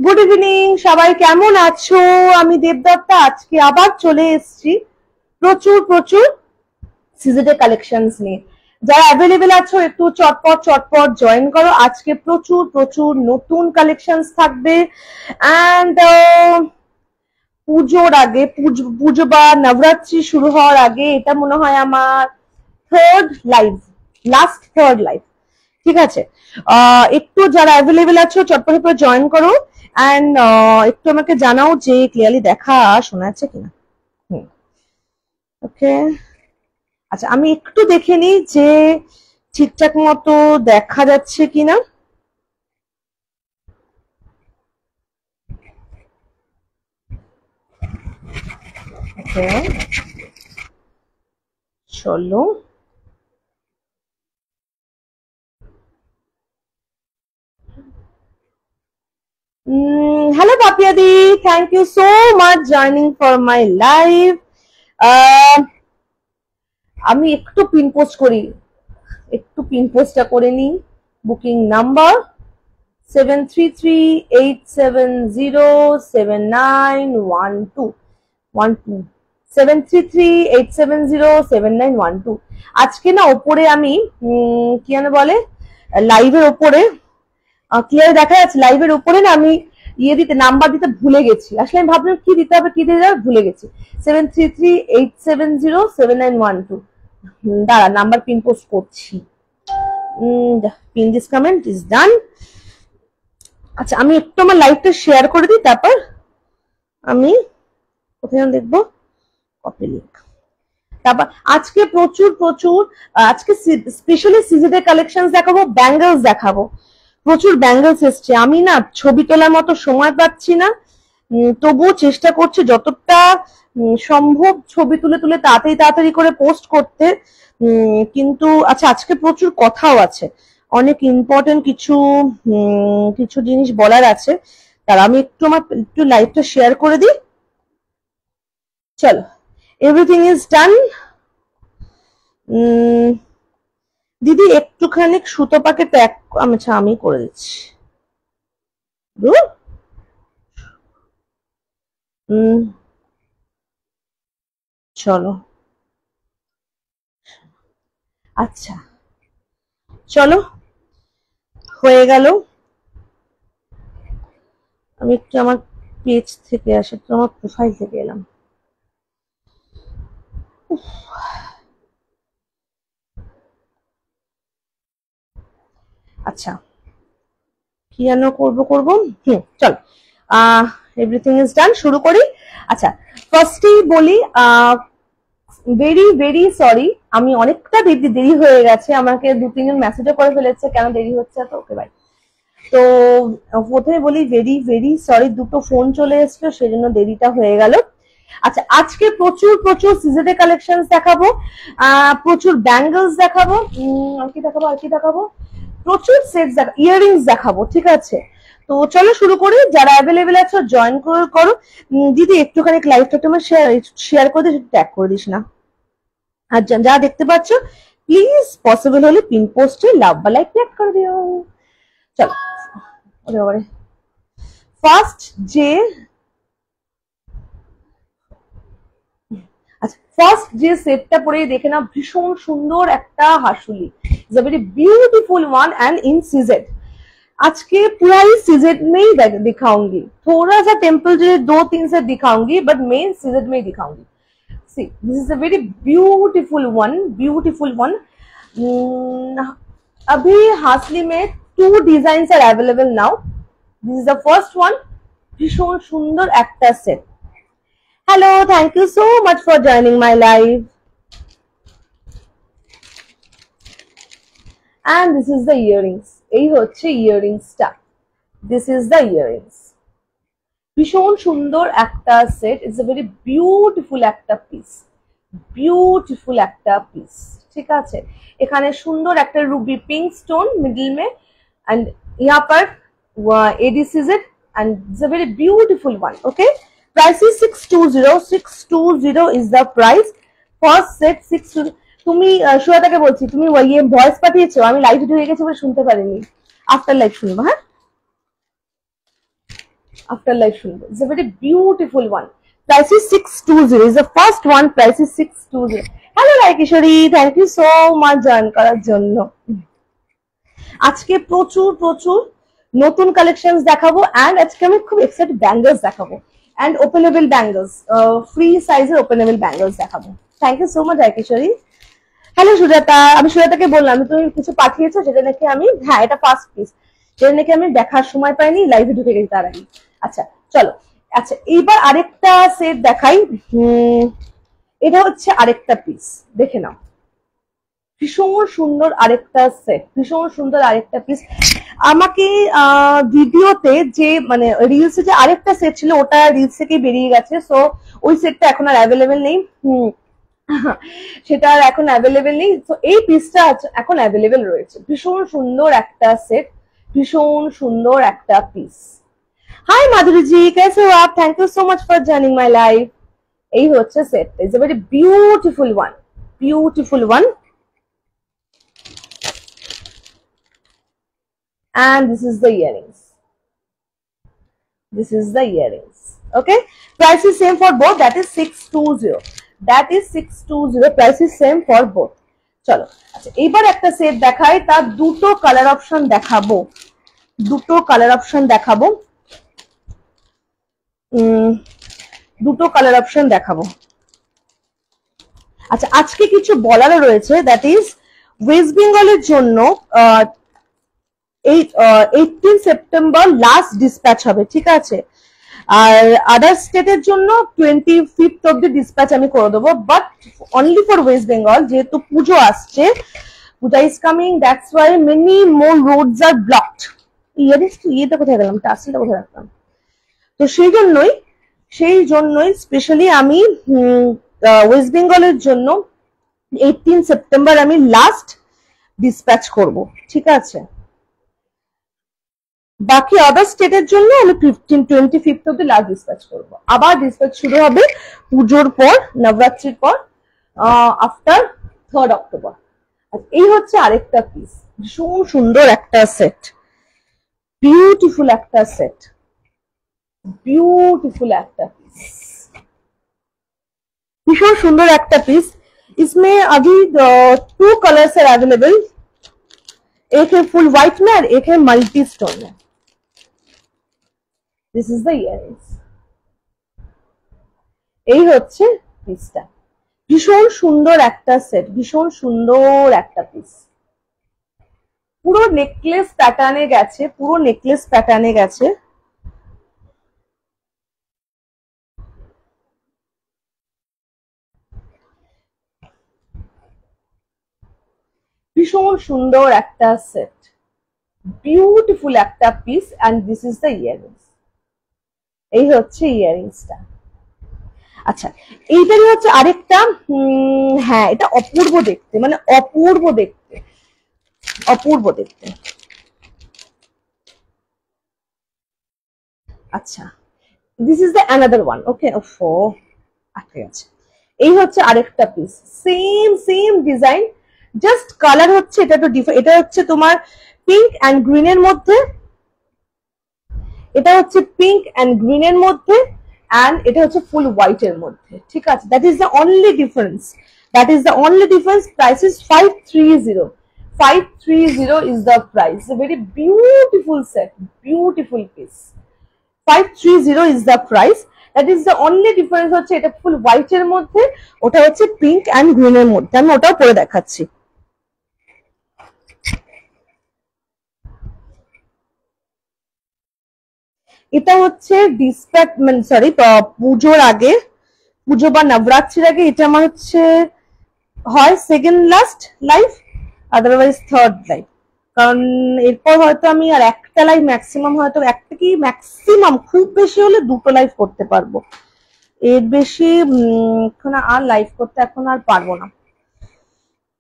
Good evening, সবাই কেমন আছো? আমি দেবদত্তা আজকে আবার চলে এসেছি প্রচুর প্রচুর সিজেডে কালেকশনস নিয়ে। যারা অ্যাভেলেবেল আছো একটু চটপট চটপট জয়েন করো। আজকে প্রচুর প্রচুর নতুন কালেকশনস থাকবে। অ্যান্ড পুজোর আগে, পুজো বা নবরাত্রি শুরু হওয়ার আগে এটা মনে হয় আমার লাস্ট থার্ড লাইভ। ঠিক আছে, একটু যারা অ্যাভেলেবেল আছো চটপট করে জয়েন করো। অ্যান্ড একটু আমাকে জানাও যে ক্লিয়ারলি দেখা শোনা যাচ্ছে কিনা। ওকে, আচ্ছা আমি একটু দেখে নিই যে ঠিকঠাক মতো দেখা যাচ্ছে কিনা। ওকে, চলো। Hello Papiyadi, thank you so much joining for my live. আমি একটু পিন পোস্ট করি, একটু পিন পোস্টটা করে নিই। Booking number 733-870-7912 733-870-7912। আজকে না ওপরে আমি কি যেন বলে, লাইভের ওপরে ক্লিয়ার দেখা যাচ্ছে। লাইভের উপরে না আমি নাম্বার দিতে ভুলে গেছি। আসলে আমি ভাবলাম কি দিতে হবে ভুলে গেছি। 733-870-7912। দাঁড়া, নাম্বার পিন পোস্ট করছি। Pin this comment is done. আচ্ছা আমি একটু আমার লাইভটা শেয়ার করে দিই, তারপর আমি কোথায় দেখবো কপি লিংক। তারপর আজকে প্রচুর প্রচুর আজকে স্পেশালি সিজেডে কালেকশন দেখাবো, ব্যাঙ্গলস দেখাবো। প্রচুর ব্যাঙ্গলস এসছে। আমি না ছবি তোলার মতো সময় পাচ্ছি না, তবুও চেষ্টা করছি যতটা সম্ভব ছবি তুলে তুলে তাড়াতাড়ি তাড়াতাড়ি করে পোস্ট করতে। কিন্তু আচ্ছা আজকে প্রচুর কথাও আছে, অনেক ইম্পর্টেন্ট কিছু কিছু জিনিস বলার আছে। তার আমি একটু লাইভটা শেয়ার করে দিই। চলো, এভরিথিং ইজ ডান। দিদি একটুখানি সুতো পাকে ট্যাগ, আচ্ছা আমি করে দিচ্ছি। চলো, আচ্ছা চলো হয়ে গেল। আমি একটু আমার পেজ থেকে আসি, একটু আমার প্রোফাইল থেকে এলাম। আচ্ছা কি যেন করবো। চল, এভরিথিং ইজ ডান, শুরু করি। আচ্ছা ফার্স্টেই বলি ভেরি ভেরি সরি, আমি অনেকটা দেরি হয়ে গেছে। আমাকে 2-3 জন মেসেজও করে ফেলেছে কেন দেরি হচ্ছে। তো ওকে ভাই, তো প্রথমে বলি ভেরি ভেরি সরি, দুটো ফোন চলে এসেছিল সেজন্য দেরিটা হয়ে গেল। আচ্ছা আজকে প্রচুর প্রচুর সিজেডে কালেকশন দেখাবো, প্রচুর ব্যাঙ্গলস দেখাবো, আর কি দেখাবো প্রচুর সেটস ইয়াররিংস দেখাবো। ঠিক আছে, তো চলো শুরু করি। যারা অ্যাভেলেবেল আছো জয়েন করো। দিদি একটুখানি লাইভটা তোমার শেয়ার করে দিস, ট্যাগ করে দিস না। আর যা দেখতে পাচ্ছ প্লিজ পসিবল হলে পিন পোস্টে লাভ বা লাইক ট্যাগ করে দিও। চলো ফার্স্ট যে সেটটা পরে দেখে না, ভীষণ সুন্দর একটা হাসুলি, is a very beautiful one and in CZ. आज के पूरा ही सीजेड में ही दिखाऊंगी, थोड़ा सा टेम्पल जो 2-3 से दिखाऊंगी, बट मेन सीजेड में ही दिखाऊंगी। See this is a very beautiful one. अभी हासली में 2 design are available now. This is the first one, भीषण सुंदर একটা set. Hello, thank you so much for joining my live. And this is the earrings. এই হচ্ছে ইয়াররিংসটা। This is the earrings. ভীষণ সুন্দর একটা set, it's a very beautiful একটা piece, ঠিক আছে। এখানে সুন্দর একটা রুবি পিঙ্ক স্টোন মিডল में, and यहाँ पर ADCZ, and it's a very beautiful one. Okay, price is 620 is the price. First set 620. তুমি সুয়াতাকে বলছি, তুমি ইয়ে ভয়েস পাঠিয়েছো, আমি লাইভে ঢুকে গেছি বলে শুনতে পারিনি। আফটার লাইভ শুনবো, হ্যাঁ আফটার লাইভ শুনবো। It's a very beautiful one. Price is 620, is the first one, price is 620। Hello Raikishori, thank you so much join করার জন্য। আজকে প্রচুর প্রচুর নতুন কালেকশন দেখাবো, এন্ড আজকে আমি খুব এক্সাইটেড ব্যাঙ্গলস দেখাবো, এন্ড ওপেনেবল ব্যাঙ্গলস, ফ্রি সাইজের ওপেনেবল ব্যাঙ্গলস দেখাবো। Thank you so much Raikishori. Hello Sujata, আমি সুজাতাকে বললাম তুমি কিছু পাঠিয়েছো যেটা নাকি আমি, হ্যাঁ এটা ফার্স্ট পিস, যেটা নাকি আমি দেখার সময় পাইনি, লাইভে ঢুকে গেছি তার আগে। আচ্ছা চলো, আচ্ছা এইবার আরেকটা সেট দেখাই। এটা হচ্ছে আরেকটা পিস, দেখে নাও, ভীষণ সুন্দর আরেকটা সেট, ভীষণ সুন্দর আরেকটা পিস। আমাকে ভিডিওতে যে মানে রিলসে যে আরেকটা সেট ছিল ওটা রিলস থেকে বেরিয়ে গেছে, সো ওই সেটটা এখন আর অ্যাভেলেবেল নেই, সেটা আর এখন অ্যাভেলেবেল নেই। তো এই পিসটা এখন অ্যাভেলেবেল রয়েছে। ভীষণ সুন্দর একটা সেট, ভীষণ সুন্দর একটা পিস। হাই মাধুরী জি, कैसे हो आप? Thank you so much for joining my live. এই হচ্ছে set, it's a very beautiful one, beautiful one. And this is the earrings. This is the earrings. Okay, price is same for both, that is 620, that is 620, price is same for both. চলো আচ্ছা এবার একটা set দেখাই, তার দুটো colour option দেখাবো, দুটো colour option দেখাবো, দুটো কালার অপশন দেখাবো। আচ্ছা আজকে কিছু বলারও রয়েছে, দ্যাট ইজ ওয়েস্ট বেঙ্গলের জন্য 18 সেপ্টেম্বর লাস্ট ডিসপ্যাচ হবে, ঠিক আছে, আর আদার স্টেটের জন্য 25th অব্দি ডিসপ্যাচ আমি করে দেবো, but only for West Bengal, যেহেতু পুজো আসছে, Puja is coming, that's why many more roads are blocked. ইয়েটা কোথায় গেলাম, টাসেলটা কোথায় রাখলাম, তো সেই জন্যই স্পেশালি আমি ওয়েস্ট বেঙ্গলের জন্য 18 সেপ্টেম্বর আমি লাস্ট ডিসপ্যাচ করব, ঠিক আছে, বাকি আদার স্টেটের জন্য আমি 25th অব্দি লাস্ট ডিসপ্যাচ করবো। আবার ডিসপ্যাচ শুরু হবে পুজোর পর, নবরাত্রির পর, আফটার 3rd অক্টোবর। এই হচ্ছে আরেকটা পিস, ভীষণ সুন্দর একটা সেট, বিউটিফুল একটা সেট, বিউটিফুল একটা পিস, ভীষণ সুন্দর একটা পিস। इसमें अभी 2 कलर्स है अवेलेबल, एक है फुल व्हाइट में और एक है मल्टी स्टोन में। This is the earrings. এই হচ্ছে পিসটা, ভীষণ সুন্দর একটা সেট, ভীষণ সুন্দর একটা পিস, পুরো নেকলেস প্যাটার্নে গেছে, পুরো নেকলেস প্যাটার্নে গেছে। ভীষণ সুন্দর একটা সেট, বিউটিফুল একটা piece, and this is the earrings. এই হচ্ছে ইয়ারিংসটা। আচ্ছা এইটারই হচ্ছে আরেকটা, হ্যাঁ এটা অপূর্ব দেখতে, মানে অপূর্ব দেখতে, অপূর্ব দেখতে। আচ্ছা this is the another one. Okay, ওফো আটকে গেছে। এই হচ্ছে আরেকটা piece, same same design, just colour হচ্ছে এটা একটু ডিফারেন্ট। এটা হচ্ছে তোমার পিঙ্ক অ্যান্ড গ্রিনের মধ্যে, এটা হচ্ছে পিঙ্ক অ্যান্ড গ্রিনের মধ্যে, অ্যান্ড এটা হচ্ছে ফুল হোয়াইট এর মধ্যে, ঠিক আছে, that is the only difference, that is the only difference. Price is 530, 530 is the price. A very beautiful set, beautiful piece. 530 is the price. That is the only difference, হচ্ছে এটা ফুল white এর মধ্যে, ওটা হচ্ছে পিঙ্ক অ্যান্ড গ্রিন এর মধ্যে। আমি ওটাও পরে দেখাচ্ছি। এটা হচ্ছে ডিসপ্যাচ, মানে সরি পুজোর আগে, পুজো বা নবরাত্রির আগে এটা আমার হচ্ছে হয় second last live, otherwise 3rd live, কারণ এরপর হয়তো আমি আর একটা লাইভ ম্যাক্সিমাম, হয়তো একটা কি ম্যাক্সিমাম খুব বেশি হলে 2টো লাইভ করতে পারবো, এর বেশি এখন আর লাইভ করতে এখন আর পারবো না,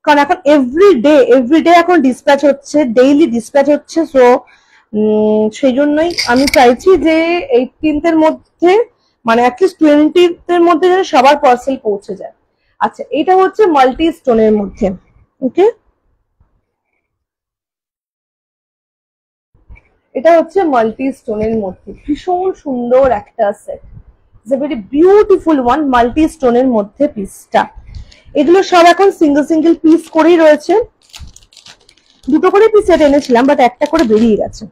কারণ এখন এভরিডে এখন ডিসপ্যাচ হচ্ছে, ডেইলি ডিসপ্যাচ হচ্ছে। সো সেই জন্যই আমি চাইছি যে 18th এর মধ্যে, মানে অ্যাটলিস্ট 20th এর মধ্যে যেন সবার পার্সেল পৌঁছে যায়। আচ্ছা এটা হচ্ছে মাল্টি স্টোনের মধ্যে, ওকে, এটা হচ্ছে মাল্টি স্টোনের মধ্যে ভীষণ সুন্দর একটা set, it's a very beautiful one, multi স্টোনের মধ্যে পিসটা। এগুলো সব এখন সিঙ্গেল সিঙ্গেল পিস করেই রয়েছে, দুটো করে পিস সেট এনেছিলাম বাট একটা করে বেরিয়ে গেছে।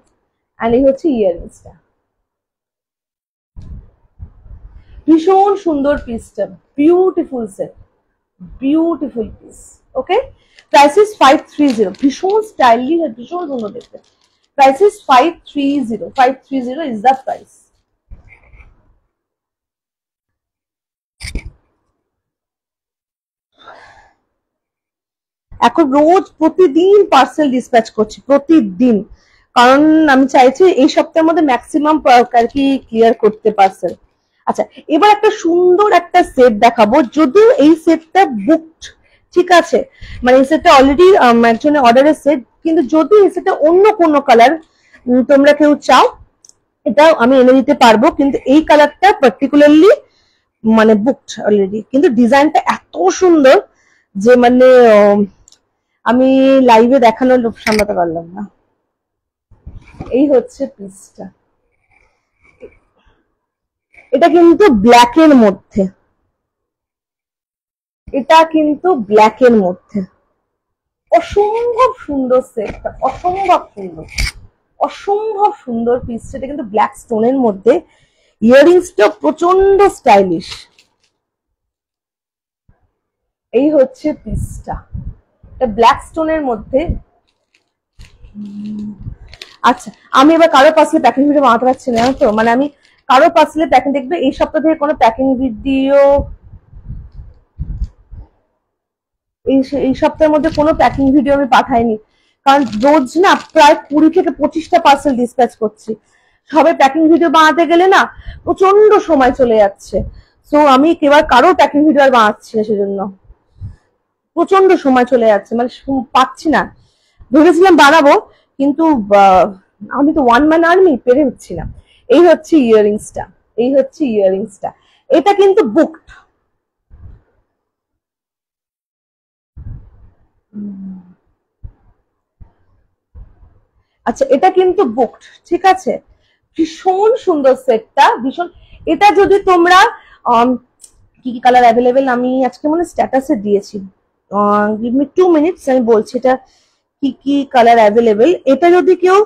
আর এই হচ্ছে ইয়াররিংসটা, ভীষণ সুন্দর পিসটা, beautiful set, beautiful piece, okay. Price is 530, ভীষণ স্টাইলিশ আর ভীষণ সুন্দর দেখতে। Price is 530, 530 is the price. এখন রোজ প্রতিদিন পার্সেল ডিসপ্যাচ করছি, প্রতিদিন, কারণ আমি চাইছি এই সপ্তাহের মধ্যে ম্যাক্সিমাম আর কি ক্লিয়ার করতে পার্সেল। আচ্ছা এবার একটা সুন্দর একটা সেট দেখাবো, যদিও এই সেটটা বুকড, ঠিক আছে, মানে এই সেটটা অলরেডি একজনের অর্ডারের সেট, কিন্তু যদি এই সেটটা অন্য কোনো কালার তোমরা কেউ চাও এটা আমি এনে দিতে পারবো, কিন্তু এই কালারটা পার্টিকুলারলি মানে বুকড অলরেডি, কিন্তু ডিজাইনটা এত সুন্দর যে মানে আমি লাইভে দেখানোর লোভ সামলাতে পারলাম না। এই হচ্ছে পিসটা, এটা কিন্তু ব্ল্যাক এর মধ্যে, এটা কিন্তু ব্ল্যাক এর মধ্যে, অসম্ভব সুন্দর সেটটা, অসম্ভব সুন্দর, অসম্ভব সুন্দর পিসটা, এটা কিন্তু ব্ল্যাক স্টোনের মধ্যে, ইয়াররিংসটা প্রচন্ড স্টাইলিশ। এই হচ্ছে পিসটা, এটা ব্ল্যাক স্টোনের মধ্যে। আচ্ছা আমি এবার কারো পার্সেলে প্যাকিং ভিডিও বানাতে পারছি না তো, মানে আমি কারো পার্সেলে প্যাকিং, দেখবে এই সপ্তাহ থেকে কোনো প্যাকিং ভিডিও, এই সপ্তাহের মধ্যে কোনো প্যাকিং ভিডিও আমি পাঠাইনি, কারণ রোজ না প্রায় 20 থেকে 25টা পার্সেল ডিসপ্যাচ করছি, সবে প্যাকিং ভিডিও বানাতে গেলে না প্রচন্ড সময় চলে যাচ্ছে। সো আমি এবার কারো প্যাকিং ভিডিও আর বানাচ্ছি না, সেজন্য প্রচন্ড সময় চলে যাচ্ছে, মানে পাচ্ছি না। ভেবেছিলাম বানাবো, কিন্তু আমি তো ওয়ান ম্যান আর্মি, পেরে উঠছি না। এই হচ্ছে ইয়াররিংসটা, এই হচ্ছে ইয়াররিংসটা, এটা কিন্তু বুকড। আচ্ছা এটা কিন্তু বুকড, ঠিক আছে, ভীষণ সুন্দর সেটটা, ভীষণ। এটা যদি তোমরা কি কি কালার অ্যাভেলেবেল আমি আজকে মনে স্ট্যাটাসে দিয়েছি, গিভ মি 2 মিনিটস, আমি বলছি এটা কি কি কালার অ্যাভেলেবেল। এটা যদি কেউ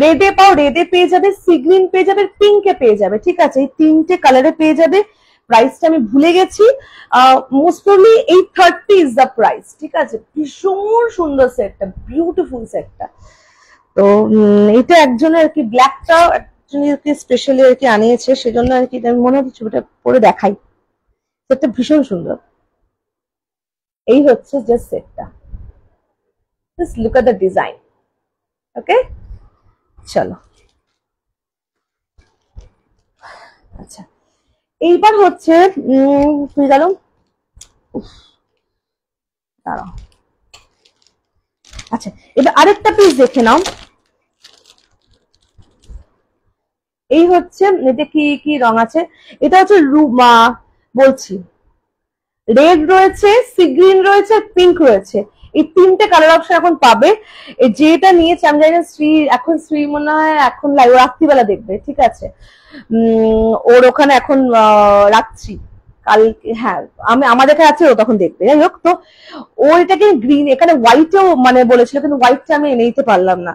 রেডে পাও, রেডে পেয়ে যাবে, সি গ্রিন পেয়ে যাবে, পিঙ্কে পেয়ে যাবে, ঠিক আছে, এই তিনটে কালারে পেয়ে যাবে। প্রাইসটা আমি ভুলে গেছি, most probably 830 is the price, ঠিক আছে, ভীষণ সুন্দর সেটটা, বিউটিফুল সেটটা। তো এটা একজনের আর কি, ব্ল্যাকটা একজনকে স্পেশালি আর কি আনিয়েছে, সেজন্য আর কি আমি মনে হচ্ছে ছবিটা পরে দেখাই, সেটটা ভীষণ সুন্দর। এই হচ্ছে যে সেটটা, just look at the design, okay. চলো আচ্ছা এইবার হচ্ছে তুই গেল, দাঁড়াও, আচ্ছা এবার আরেকটা পিস দেখে নাও। এই হচ্ছে, এটা কি কি রং আছে, এটা হচ্ছে বলছি রেড রয়েছে, সি গ্রিন রয়েছে, পিঙ্ক রয়েছে, এই তিনটে কালার অপশন এখন পাবে। যেটা নিয়েছে আমি জানি না শ্রী, এখন শ্রী মনে হয় এখন রাত্রিবেলা দেখবে, ঠিক আছে, ওর ওখানে এখন রাত্রি, কালকে, হ্যাঁ আমি আমাদের কাছে আছে, ও তখন দেখবে, যাই হোক। তো ও এটাকে গ্রিন, এখানে হোয়াইটও মানে বলেছিল, কিন্তু হোয়াইটটা আমি এনে দিতে পারলাম না,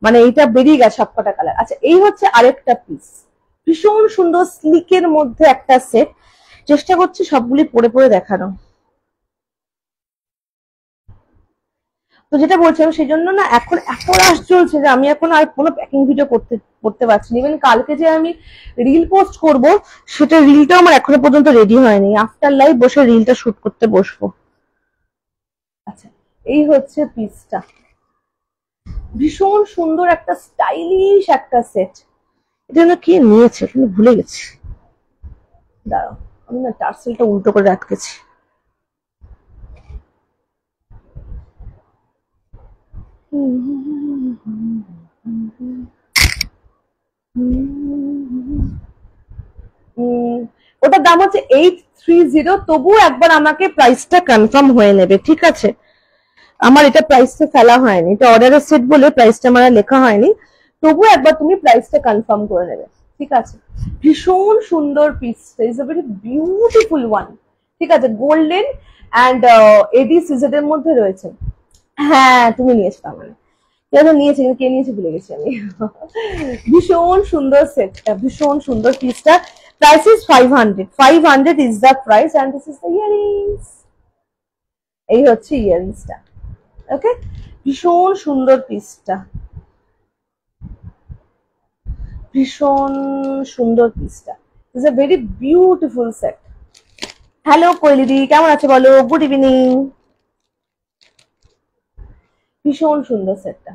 মানে এইটা বেরিয়ে গেছে সবকটা কালার। আচ্ছা এই হচ্ছে আরেকটা পিস, ভীষণ সুন্দর স্লিকের মধ্যে একটা সেট, চেষ্টা করছি সবগুলি পরে পরে দেখানো। তো যেটা বলছিলাম, সেই জন্য না এখন এত রাশ চলছে যে আমি এখন আর কোনো প্যাকিং ভিডিও করতে পারছি না। ইভেন কালকে যে আমি রিল পোস্ট করব, সেটা রিলটাও আমার এখনো পর্যন্ত রেডি হয়নি, আফটার লাইভ বসে রিলটা শুট করতে বসবো। আচ্ছা এই হচ্ছে পিসটা, ভীষণ সুন্দর একটা স্টাইলিশ একটা সেট। এটা না কি নিয়েছে কিন্তু ভুলে গেছি, দাঁড়াও আমি না টার্সেলটা উল্টো করে রাখতেছি। ওটার দাম হচ্ছে 830, তবুও একবার আমাকে প্রাইসটা কনফার্ম হয়ে নেবে, ঠিক আছে? আমার এটা প্রাইসটা ফেলা হয়নি, এটা অর্ডারের সেট বলে প্রাইসটা আমার লেখা হয়নি, তবুও একবার তুমি প্রাইসটা কনফার্ম করে নেবে, ঠিক আছে? ভীষণ সুন্দর পিসটা, is a very beautiful one, ঠিক আছে? গোল্ডেন অ্যান্ড এডি সিজেড এর মধ্যে রয়েছে। হ্যাঁ তুমি নিয়েছো, তার মানে নিয়েছে, কে নিয়েছে ভুলে গেছি আমি। ভীষণ সুন্দর সেটটা, ভীষণ সুন্দর পিসটা। Price is 500, 500 is the price and this is the earrings. এই হচ্ছে ইয়ারিংসটা, ওকে? ভীষণ সুন্দর পিসটা, ভীষণ সুন্দর পিসটা, is a very beautiful set. Hello কৈলিদি, কেমন আছে বলো? Good evening. ভীষণ সুন্দর সেটটা,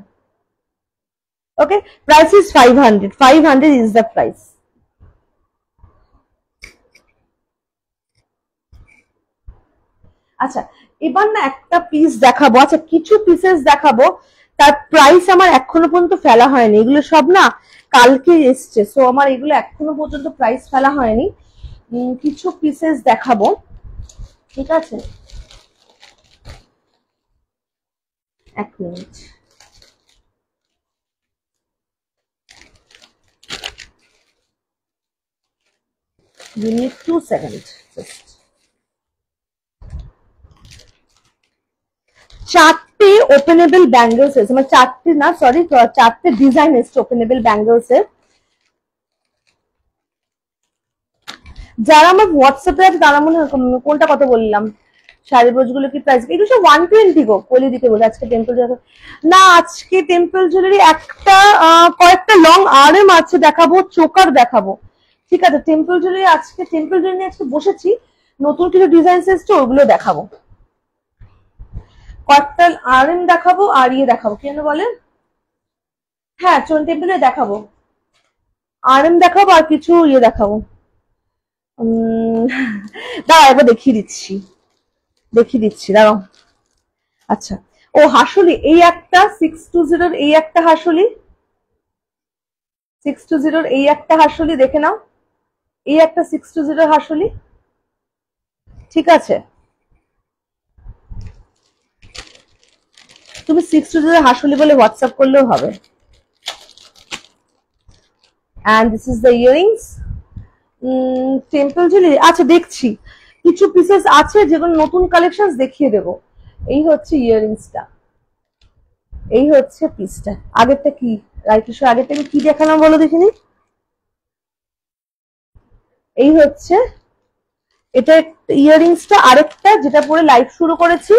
okay? Price is 500, 500 is the price. আচ্ছা এবার না একটা পিস দেখাবো, আচ্ছা কিছু পিসেস দেখাবো, তার প্রাইস আমার এখনো পর্যন্ত ফেলা হয়নি, এগুলো সব না কালকে এসছে, সো আমার এগুলো এখনো পর্যন্ত প্রাইস ফেলা হয়নি। কিছু পিসেস দেখাবো, ঠিক আছে? এক minute, you need 2 seconds just। চারটে ওপেনেবল ব্যাঙ্গলস এসে, মানে চারটে না সরি, চারটে ডিজাইন এসছে ওপেনেবল ব্যাঙ্গলস এর। যারা আমার হোয়াটসঅ্যাপে আছে তারা মনে হয় কোনটা কত বললাম, শাড়ি ব্রোচগুলো কি প্রাইস? এগুলো সব 120 গো, কোলে দিতে বলে। আজকে টেম্পল জুয়েলারি না, আজকে টেম্পল জুয়েলারি একটা কয়েকটা লং আরএম আছে দেখাবো, চোকার দেখাবো, ঠিক আছে? টেম্পল জুয়েলারি আজকে, টেম্পল জুয়েলারি আজকে বসেছি, নতুন কিছু ডিজাইন এসছে, ওগুলো দেখাবো। কয়েকটা আরএম দেখাবো আর ইয়ে দেখাবো, কি যেন বলে, হ্যাঁ টেম্পলে দেখাবো, আরএম দেখাবো আর কিছু ইয়ে দেখাবো। দাঁড়াও একবার দেখিয়ে দিচ্ছি দাঁড়াও। আচ্ছা ও হাসুলি, এই একটা 620, এই একটা হাসুলি 620, এই একটা হাসুলি দেখে নাও, এই একটা 620 হাসুলি, ঠিক আছে? তুমি 620 হাসুলি বলে হোয়াটসঅ্যাপ করলেও হবে। and this is the earrings। Temple jewellery আচ্ছা দেখছি, কিছু পিসেস আছে যেগুলো নতুন কালেকশন দেখিয়ে দেবো। এই হচ্ছে ইয়ারিংসটা, এই হচ্ছে পিসটা। আগেরটা কি রাইকিশোর, আগেরটা কি দেখালাম বলো দেখিনি? এই হচ্ছে এটা ইয়ারিংসটা, আরেকটা যেটা পরে লাইভ শুরু করেছি,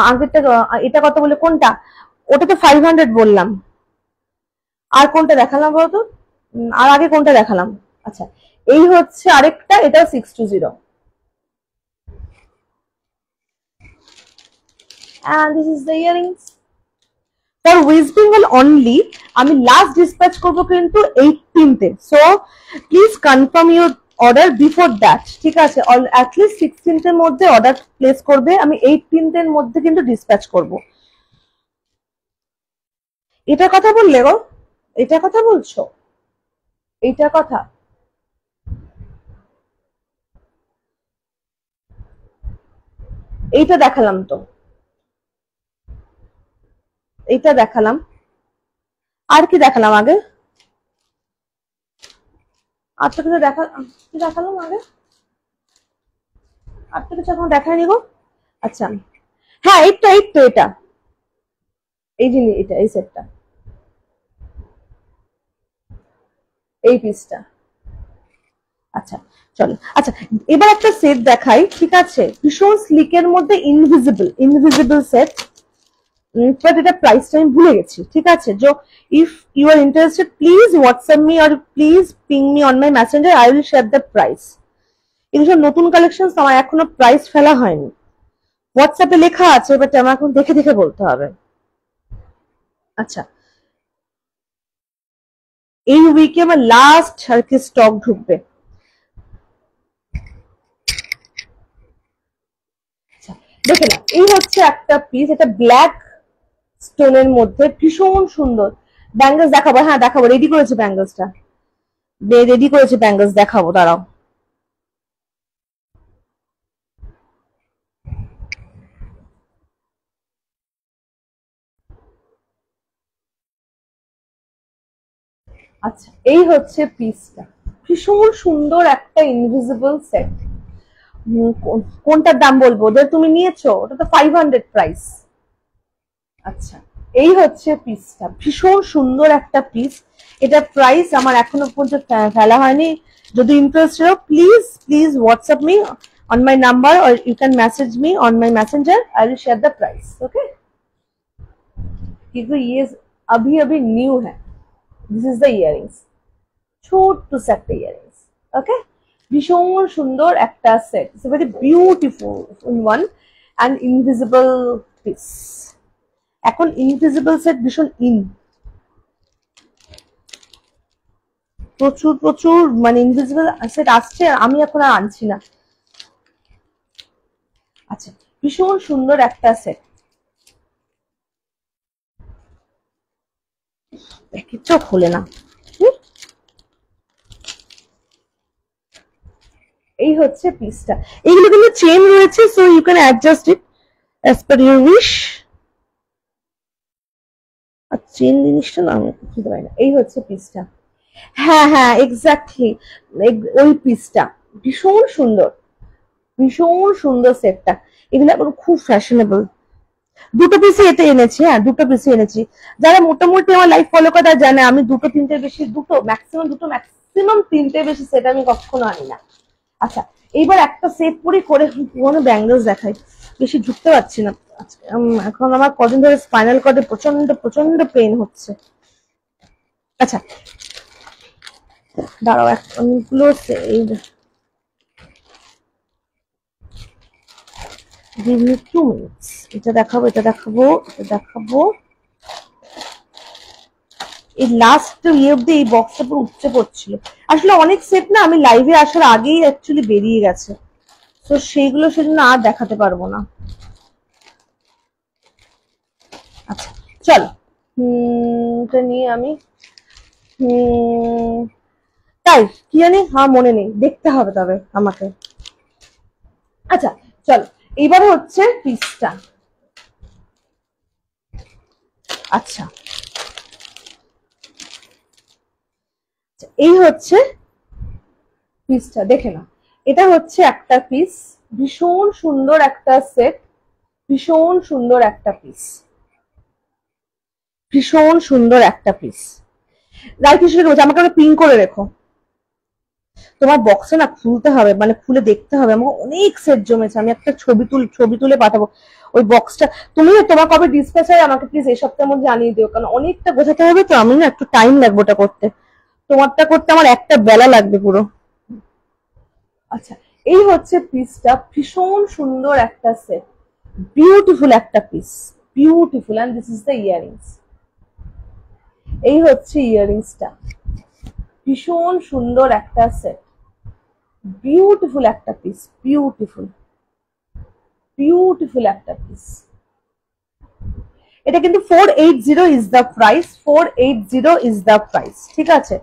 আগেরটা এটা কত বলে, কোনটা? ওটা তো 500 বললাম। আর কোনটা দেখালাম বলতো? আর আগে কোনটা দেখালাম? আচ্ছা এই হচ্ছে আরেকটা, এটাও 620 and this is the earrings for West Bengal only। আমি লাস্ট ডিসপ্যাচ করব কিন্তু 18th, so please confirm your order before that, ঠিক আছে? অ্যাটলিস্ট 16th এর মধ্যে অর্ডার প্লেস করবে, আমি 18th এর মধ্যে কিন্তু ডিসপ্যাচ করব। এটা কথা বললে গো, এটা কথা বলছো, এইটা কথা? এইটা দেখালাম তো, এইটা দেখালাম, আর কি দেখালাম আগে? আর তো কিছু দেখালাম আগে, আর তো কিছু এখন দেখায়নি গো। আচ্ছা হ্যাঁ এই তো এটা, এই জিনিস, এটা এই সেটটা, এই পিসটা। আচ্ছা চলো, আচ্ছা এবার একটা সেট দেখাই, ঠিক আছে? ভীষণ স্লিকের মধ্যে ইনভিজিবল সেট, বাট এটা প্রাইসটা আমি ভুলে গেছি, ঠিক আছে? যে if you are interested please WhatsApp me or please ping me on my messenger, I will share the price. এগুলো সব নতুন কালেকশন, আমার এখনো প্রাইস ফেলা হয়নি, হোয়াটসঅ্যাপে লেখা আছে, বাট আমার এখন দেখে দেখে বলতে হবে। আচ্ছা এই উইকে আমার লাস্ট আর কি স্টক ঢুকবে। দেখে না, এই হচ্ছে একটা পিস, এটা ব্ল্যাক স্টোনের মধ্যে ভীষণ সুন্দর ব্যাঙ্গেলস দেখাবো। হ্যাঁ দেখাবো, রেডি করেছে ব্যাঙ্গেলসটা, রেডি করেছে ব্যাঙ্গেলস, দেখাবো দাঁড়াও। আচ্ছা এই হচ্ছে পিসটা, ভীষণ সুন্দর একটা ইনভিজিবল সেট। কোনটার দাম বলবো? ওদের তুমি নিয়েছো, ওটা তো 500 প্রাইস। আচ্ছা এই হচ্ছে পিসটা, ভীষণ সুন্দর একটা পিস। এটা প্রাইস আমার এখনো পর্যন্ত ফেলা হয়নি। যদি ইন্টারেস্টেড হও please please WhatsApp me on my number or you can message me on my messenger, I will share the price, okay? क्योंकि ये अभी अभी न्यू है। दिस इज द ইয়ারিংস, ছোট্ট একটা ইয়ারিংস, ওকে? ভীষণ সুন্দর একটা set, it's very beautiful one and invisible piece. এখন ইনভিজিবল সেট ভীষণ প্রচুর প্রচুর মানে ইনভিজিবল সেট আসছে, আমি এখন আর আনছি না। আচ্ছা ভীষণ সুন্দর একটা সেট, প্যাকেটটাও খোলে না। এই হচ্ছে পিসটা, এগুলো কিন্তু চেন রয়েছে, so you can adjust it as per your wish. আর চেন জিনিসটা না আমি বুঝতে পারি না। এই হচ্ছে পিসটা, হ্যাঁ হ্যাঁ এক্স্যাক্টলি ওই পিসটা, ভীষণ সুন্দর, ভীষণ সুন্দর সেটটা। এগুলো এখন খুব ফ্যাশনেবল। দুটো পিসই এতে এনেছি, হ্যাঁ দুটো পিসই এনেছি। যারা মোটামুটি আমার লাইফ ফলো করে তারা জানে আমি দুটো তিনটে বেশি, দুটো ম্যাক্সিমাম তিনটে বেশি সেট আমি কখনো আনি না। আচ্ছা এইবার একটা সেট পরি করে পুরোনো ব্যাঙ্গেলস দেখাই, বেশি ঝুঁকতে পারছি না এখন, আমার কদিন ধরে স্পাইনাল কর্ডে প্রচন্ড প্রচন্ড পেন হচ্ছে। আচ্ছা দাঁড়াও অনেকগুলো give me 2 minutes, এটা দেখাবো এটা দেখাবো এটা দেখাবো। এই লাস্ট ইয়ে অব্দি এই বক্সটা পুরো উপচে পড়ছিল। আসলে অনেক সেট না আমি লাইভে আসার আগেই অ্যাকচুয়ালি বেরিয়ে গেছে, তো সেইগুলো সেজন্য আর দেখাতে পারবো না। আচ্ছা চলো এটা নিয়ে আমি তাই কি জানি, হ্যাঁ মনে নেই, দেখতে হবে তবে আমাকে। আচ্ছা চলো এইবার হচ্ছে পিসটা। আচ্ছা এই হচ্ছে পিসটা, দেখে না, এটা হচ্ছে একটা পিস, ভীষণ সুন্দর একটা সেট, ভীষণ সুন্দর একটা পিস, ভীষণ সুন্দর একটা পিস। রাইট হিসেবে বলছি আমাকে পিন করে রেখো, তোমার বক্সে না খুলতে হবে, মানে খুলে দেখতে হবে, আমাকে অনেক সেট জমেছে, আমি একটা ছবি তুলে পাঠাবো ওই বক্সটা। তুমি তোমার কবে ডিসপ্যাচ হয় আমাকে প্লিজ এই সপ্তাহের মধ্যে জানিয়ে দিও, কারণ অনেকটা গোছাতে হবে তো, আমি না একটু টাইম লাগবে ওটা করতে, তোমারটা করতে আমার একটা বেলা লাগবে পুরো। আচ্ছা এই হচ্ছে পিসটা, ভীষণ সুন্দর একটা সেট, বিউটিফুল একটা piece, beautiful, and this is the earrings. এই হচ্ছে ইয়ারিংসটা, ভীষণ সুন্দর একটা সেট, বিউটিফুল একটা পিস, বিউটিফুল বিউটিফুল একটা পিস। এটা কিন্তু 480 is the price, 480 is the price, ঠিক আছে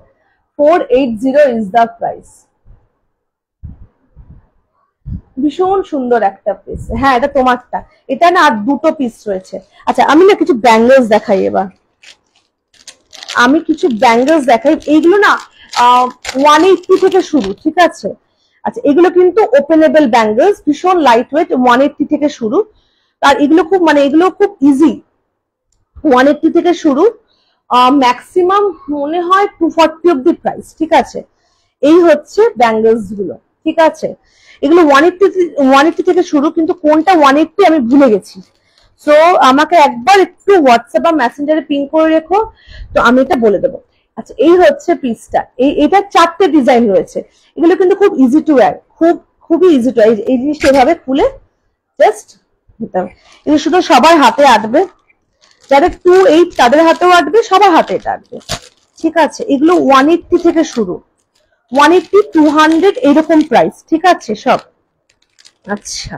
480 ইজ দ্য প্রাইস। ভীষণ সুন্দর একটা পিস, হ্যাঁ এটা তোমারটা, এটা না আর দুটো পিস রয়েছে। আচ্ছা আমি না কিছু ব্যাঙ্গেলস দেখাই এবার, আমি কিছু ব্যাঙ্গেলস দেখাই, এইগুলো না 180 থেকে শুরু, ঠিক আছে? আচ্ছা এগুলো কিন্তু ওপেনেবল ব্যাঙ্গেলস, ভীষণ লাইট ওয়েট, 180 থেকে শুরু। আর এগুলো খুব মানে এগুলো খুব ইজি, 180 থেকে শুরু, ম্যাক্সিমাম মনে হয় 240 অব্দি প্রাইস, ঠিক আছে? এই হচ্ছে ব্যাঙ্গেলস গুলো, ঠিক আছে? এগুলো 180 থেকে শুরু, কিন্তু কোনটা 180 আমি ভুলে গেছি, সো আমাকে একবার একটু হোয়াটসঅ্যাপ বা মেসেঞ্জারে পিং করে রেখো, তো আমি এটা বলে দেবো। আচ্ছা এই হচ্ছে পিসটা, এটা 4টে ডিজাইন রয়েছে, এগুলো কিন্তু খুব ইজি টু ওয়্যার, খুবই ইজি টু, এই জিনিসটা এভাবে খুলে জাস্ট দিতে হবে, এগুলো শুধু সবার হাতে আটবে, যাদের 28 তাদের হাতেও আটবে, সবার হাতে এটা আটবে, ঠিক আছে? এগুলো 180 থেকে শুরু, 180 200 এরকম প্রাইস, ঠিক আছে সব। আচ্ছা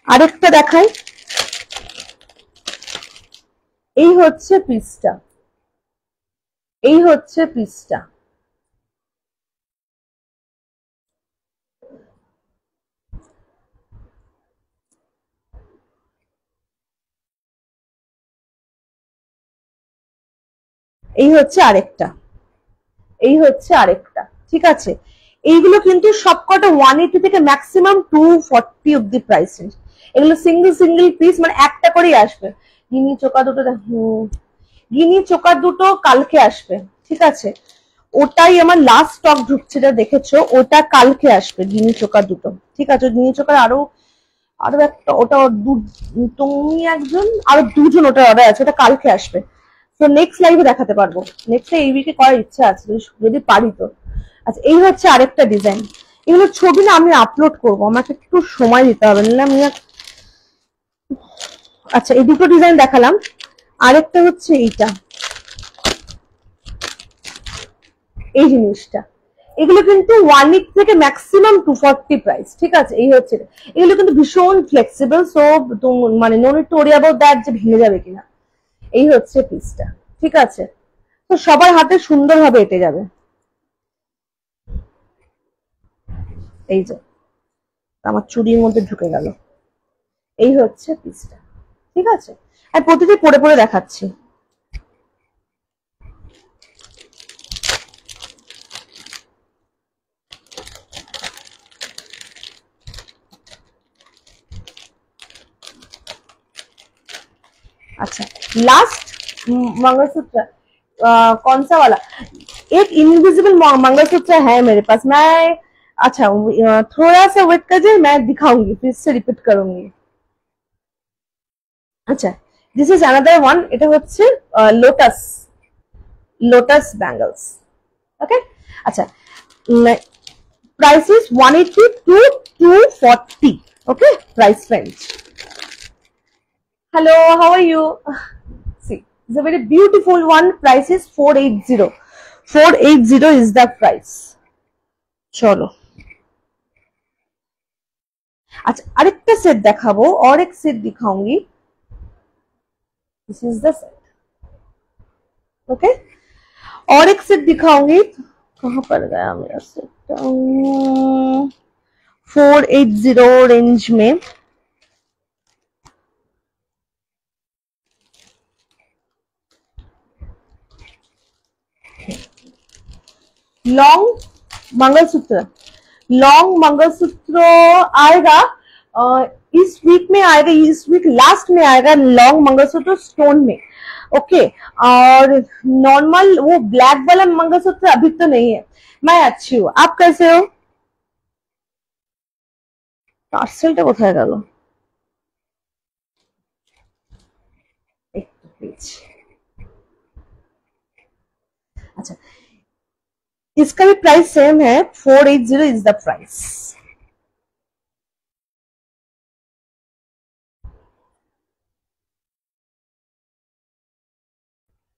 আরেকটা দেখাই, এই হচ্ছে পিসটা, এই হচ্ছে পিসটা। এই হচ্ছে আরেকটা, এই হচ্ছে আরেকটা, ঠিক আছে। এইগুলো কিন্তু সবকটা 180 থেকে ম্যাক্সিমাম 240 অব্দি প্রাইস রেঞ্জ। এগুলো সিঙ্গেল সিঙ্গেল পিস, মানে একটা করেই আসবে। গিনি চোকা দুটো, গিনি চোকা দুটো কালকে আসবে, ঠিক আছে। ওটাই আমার লাস্ট স্টক ঢুকছে, যা দেখেছো ওটা কালকে আসবে, গিনি চোকা দুটো, ঠিক আছে। গিনি চোকার আরো আরো একটা, ওটা তুমি একজন, আরো দুজন ওটা অর্ডার আছে, ওটা কালকে আসবে। তো নেক্সট লাইভে দেখাতে পারবো, নেক্সট এই উইকে করার ইচ্ছা আছে যদি পারি তো। আচ্ছা, এই হচ্ছে আরেকটা ডিজাইন। এগুলো ছবি না আমি আপলোড করবো, আমাকে একটু সময় দিতে হবে, না আমি। আচ্ছা, এই দুটো ডিজাইন দেখালাম, আরেকটা হচ্ছে এইটা, এই জিনিসটা। এগুলো কিন্তু 180 থেকে ম্যাক্সিমাম 240 প্রাইস, ঠিক আছে। এই হচ্ছে, এগুলো কিন্তু ভীষণ ফ্লেক্সিবল, সো মানে no need to worry about that যে ভেঙে যাবে কিনা। এই হচ্ছে পিসটা, ঠিক আছে। তো সবার হাতে সুন্দরভাবে এঁটে যাবে। এই যে আমার চুড়ির মধ্যে ঢুকে গেল। এই হচ্ছে পিসটা, ঠিক আছে। আর প্রতিটি পরে পরে দেখাচ্ছি। अच्छा, लास्ट मंगलसूत्र कौन सा वाला? एक इनविजिबल मंगलसूत्र है मेरे पास, मैं अच्छा थोड़ा सा वेट कर, मैं दिखाऊंगी, फिर से रिपीट करूंगी। अच्छा, दिस इज अनदर वन, এটা হচ্ছে লোটাস, লোটাস ব্যাঙ্গলস, ওকে। আচ্ছা, price is 180 to 240, okay, price range. Hello, how are you? See, it's a very beautiful one. Price is 480. 480 is the price. চলো, আচ্ছা আরেকটা সেট দেখাবো, और एक सेट दिखाऊंगी। This is the set. Okay? और एक सेट दिखाऊंगी। कहाँ पर गया मेरा सेट? 480 रेंज में लॉन्ग मंगलसूत्र, लॉन्ग मंगलसूत्र आएगा इस वीक में आएगा, इस वीक लास्ट में आएगा लॉन्ग मंगलसूत्र स्टोन में, ओके। और नॉर्मल वो ब्लैक वाला मंगलसूत्र अभी तो नहीं है। मैं अच्छी हूँ, आप कैसे हो? পার্সেলটা কোথায় গেল? अच्छा, इसका भी प्राइस सेम है, 480 इज द प्राइस।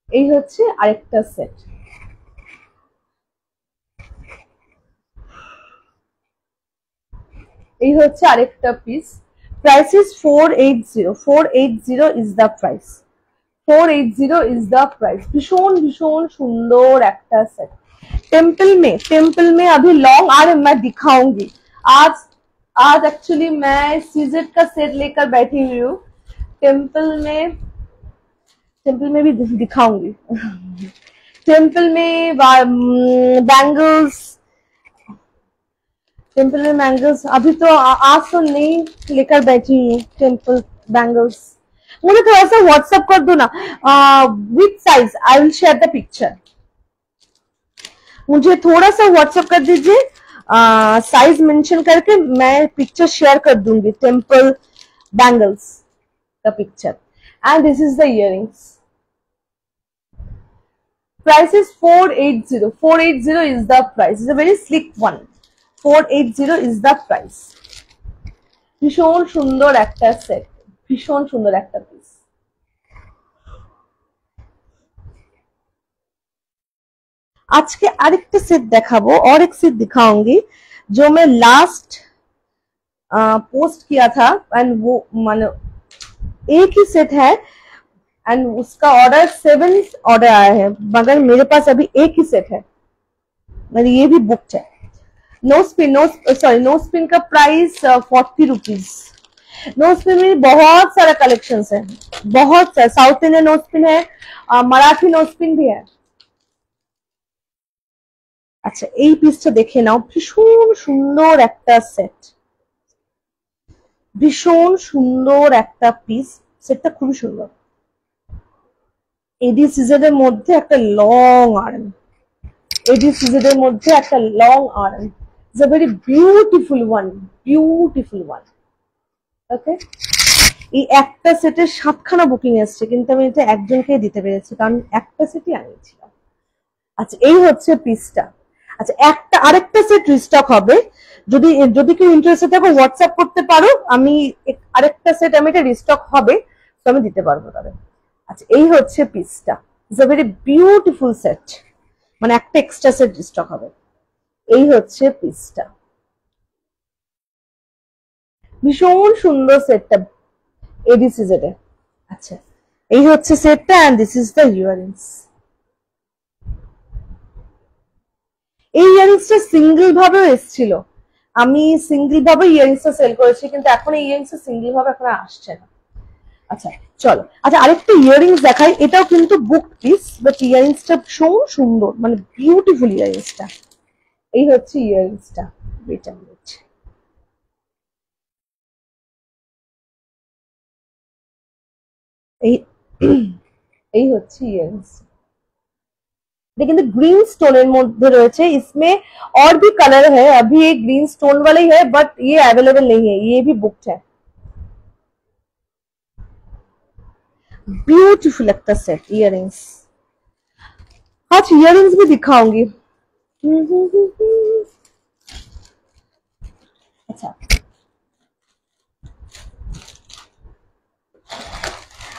এই হচ্ছে আরেকটা সেট। এই হচ্ছে আরেকটা piece, price is 480, 480 is the price, 480 is the price. भीषण भीषण सुंदर একটা सेट। टेम्पल में अभी लॉन्ग आ रहे, मैं दिखाऊंगी आज। आज एक्चुअली मैं सीजेड का सेट लेकर बैठी हुई हूँ। टेम्पल में भी दिखाऊंगी। टेम्पल में बैंगल्स, टेम्पल में बैंगल्स अभी तो आज तो नहीं लेकर बैठी हूँ। टेम्पल बैंगल्स मुझे थोड़ा सा व्हाट्सएप कर दो ना with size, I will share the picture. मुझे थोड़ा सा व्हाट्सएप कर दीजिए, साइज मेंशन करके मैं पिक्चर शेयर कर दूंगी। टेम्पल बैंगल्स का picture, and this is the earrings. Price is 480, 480 is the price, is a very slick one. 480 is the price. ভীষণ সুন্দর একটা সেট, ভীষণ সুন্দর একটা পিস। आज के आरेकटा सेट देखाबो, और एक सेट दिखाऊंगी जो मैं लास्ट पोस्ट किया था, एंड वो मानो एक ही सेट है, एंड उसका ऑर्डर 7 ऑर्डर आया है, मगर मेरे पास अभी एक ही सेट है, मतलब ये भी बुक्ड है। नो स्पिन का प्राइस 40 रुपीज। नो स्पिन में बहुत सारा कलेक्शन है, बहुत सारा। साउथ इंडियन नो स्पिन है, मराठी नो स्पिन भी है। আচ্ছা এই পিসটা দেখে নাও, ভীষণ সুন্দর একটা সেট, ভীষণ সুন্দর একটা পিস। সেটটা খুবই সুন্দর। এডি সিজের মধ্যে একটা লং আর্ম, এডি সিজের মধ্যে একটা long arm, it's a very beautiful one, beautiful one. Okay, এই একটা সেটের 7খানা বুকিং এসছে, কিন্তু আমি এটা একজনকে দিতে পেরেছি কারণ একটা সেটই আনিয়েছিলাম। আচ্ছা এই হচ্ছে পিসটা। আচ্ছা একটা আরেকটা সেট রিস্টক হবে, যদি যদি কেউ ইন্টারেস্টেড থাকো হোয়াটসঅ্যাপ করতে পারো, আমি আরেকটা সেট আমি এটা রিস্টক হবে তো আমি দিতে পারবো তবে। আচ্ছা এই হচ্ছে পিসটা, it's a very beautiful set, মানে একটা এক্সট্রা সেট রিস্টক হবে। এই হচ্ছে পিসটা, ভীষণ সুন্দর সেটটা এডিসিজেড এ। আচ্ছা এই হচ্ছে সেটটা, and this is the earrings. এই ইয়াররিংসটা সিঙ্গেল ভাবে এসেছিল, আমি সিঙ্গেল ভাবে ইয়াররিংসটা সেল করেছি, কিন্তু এখন এই ইয়াররিংসটা সিঙ্গেল ভাবে এখন আসছে না। আচ্ছা চলো, আচ্ছা আরেকটা ইয়াররিংস দেখাই, এটাও কিন্তু বুক পিস, বাট ইয়াররিংসটা ভীষণ সুন্দর, মানে বিউটিফুল ইয়াররিংসটা। এই হচ্ছে ইয়াররিংসটা, এটা এই এই হচ্ছে ইয়াররিংস। ये किंतु ग्रीन स्टोन मध्य रहे, इसमें और भी कलर है, अभी ये ग्रीन स्टोन वाला ही है, बट ये अवेलेबल नहीं है, ये भी बुक्ड है। ब्यूटीफुल लगता सेट इयररिंग्स। आज इयररिंग्स भी दिखाऊंगी। अच्छा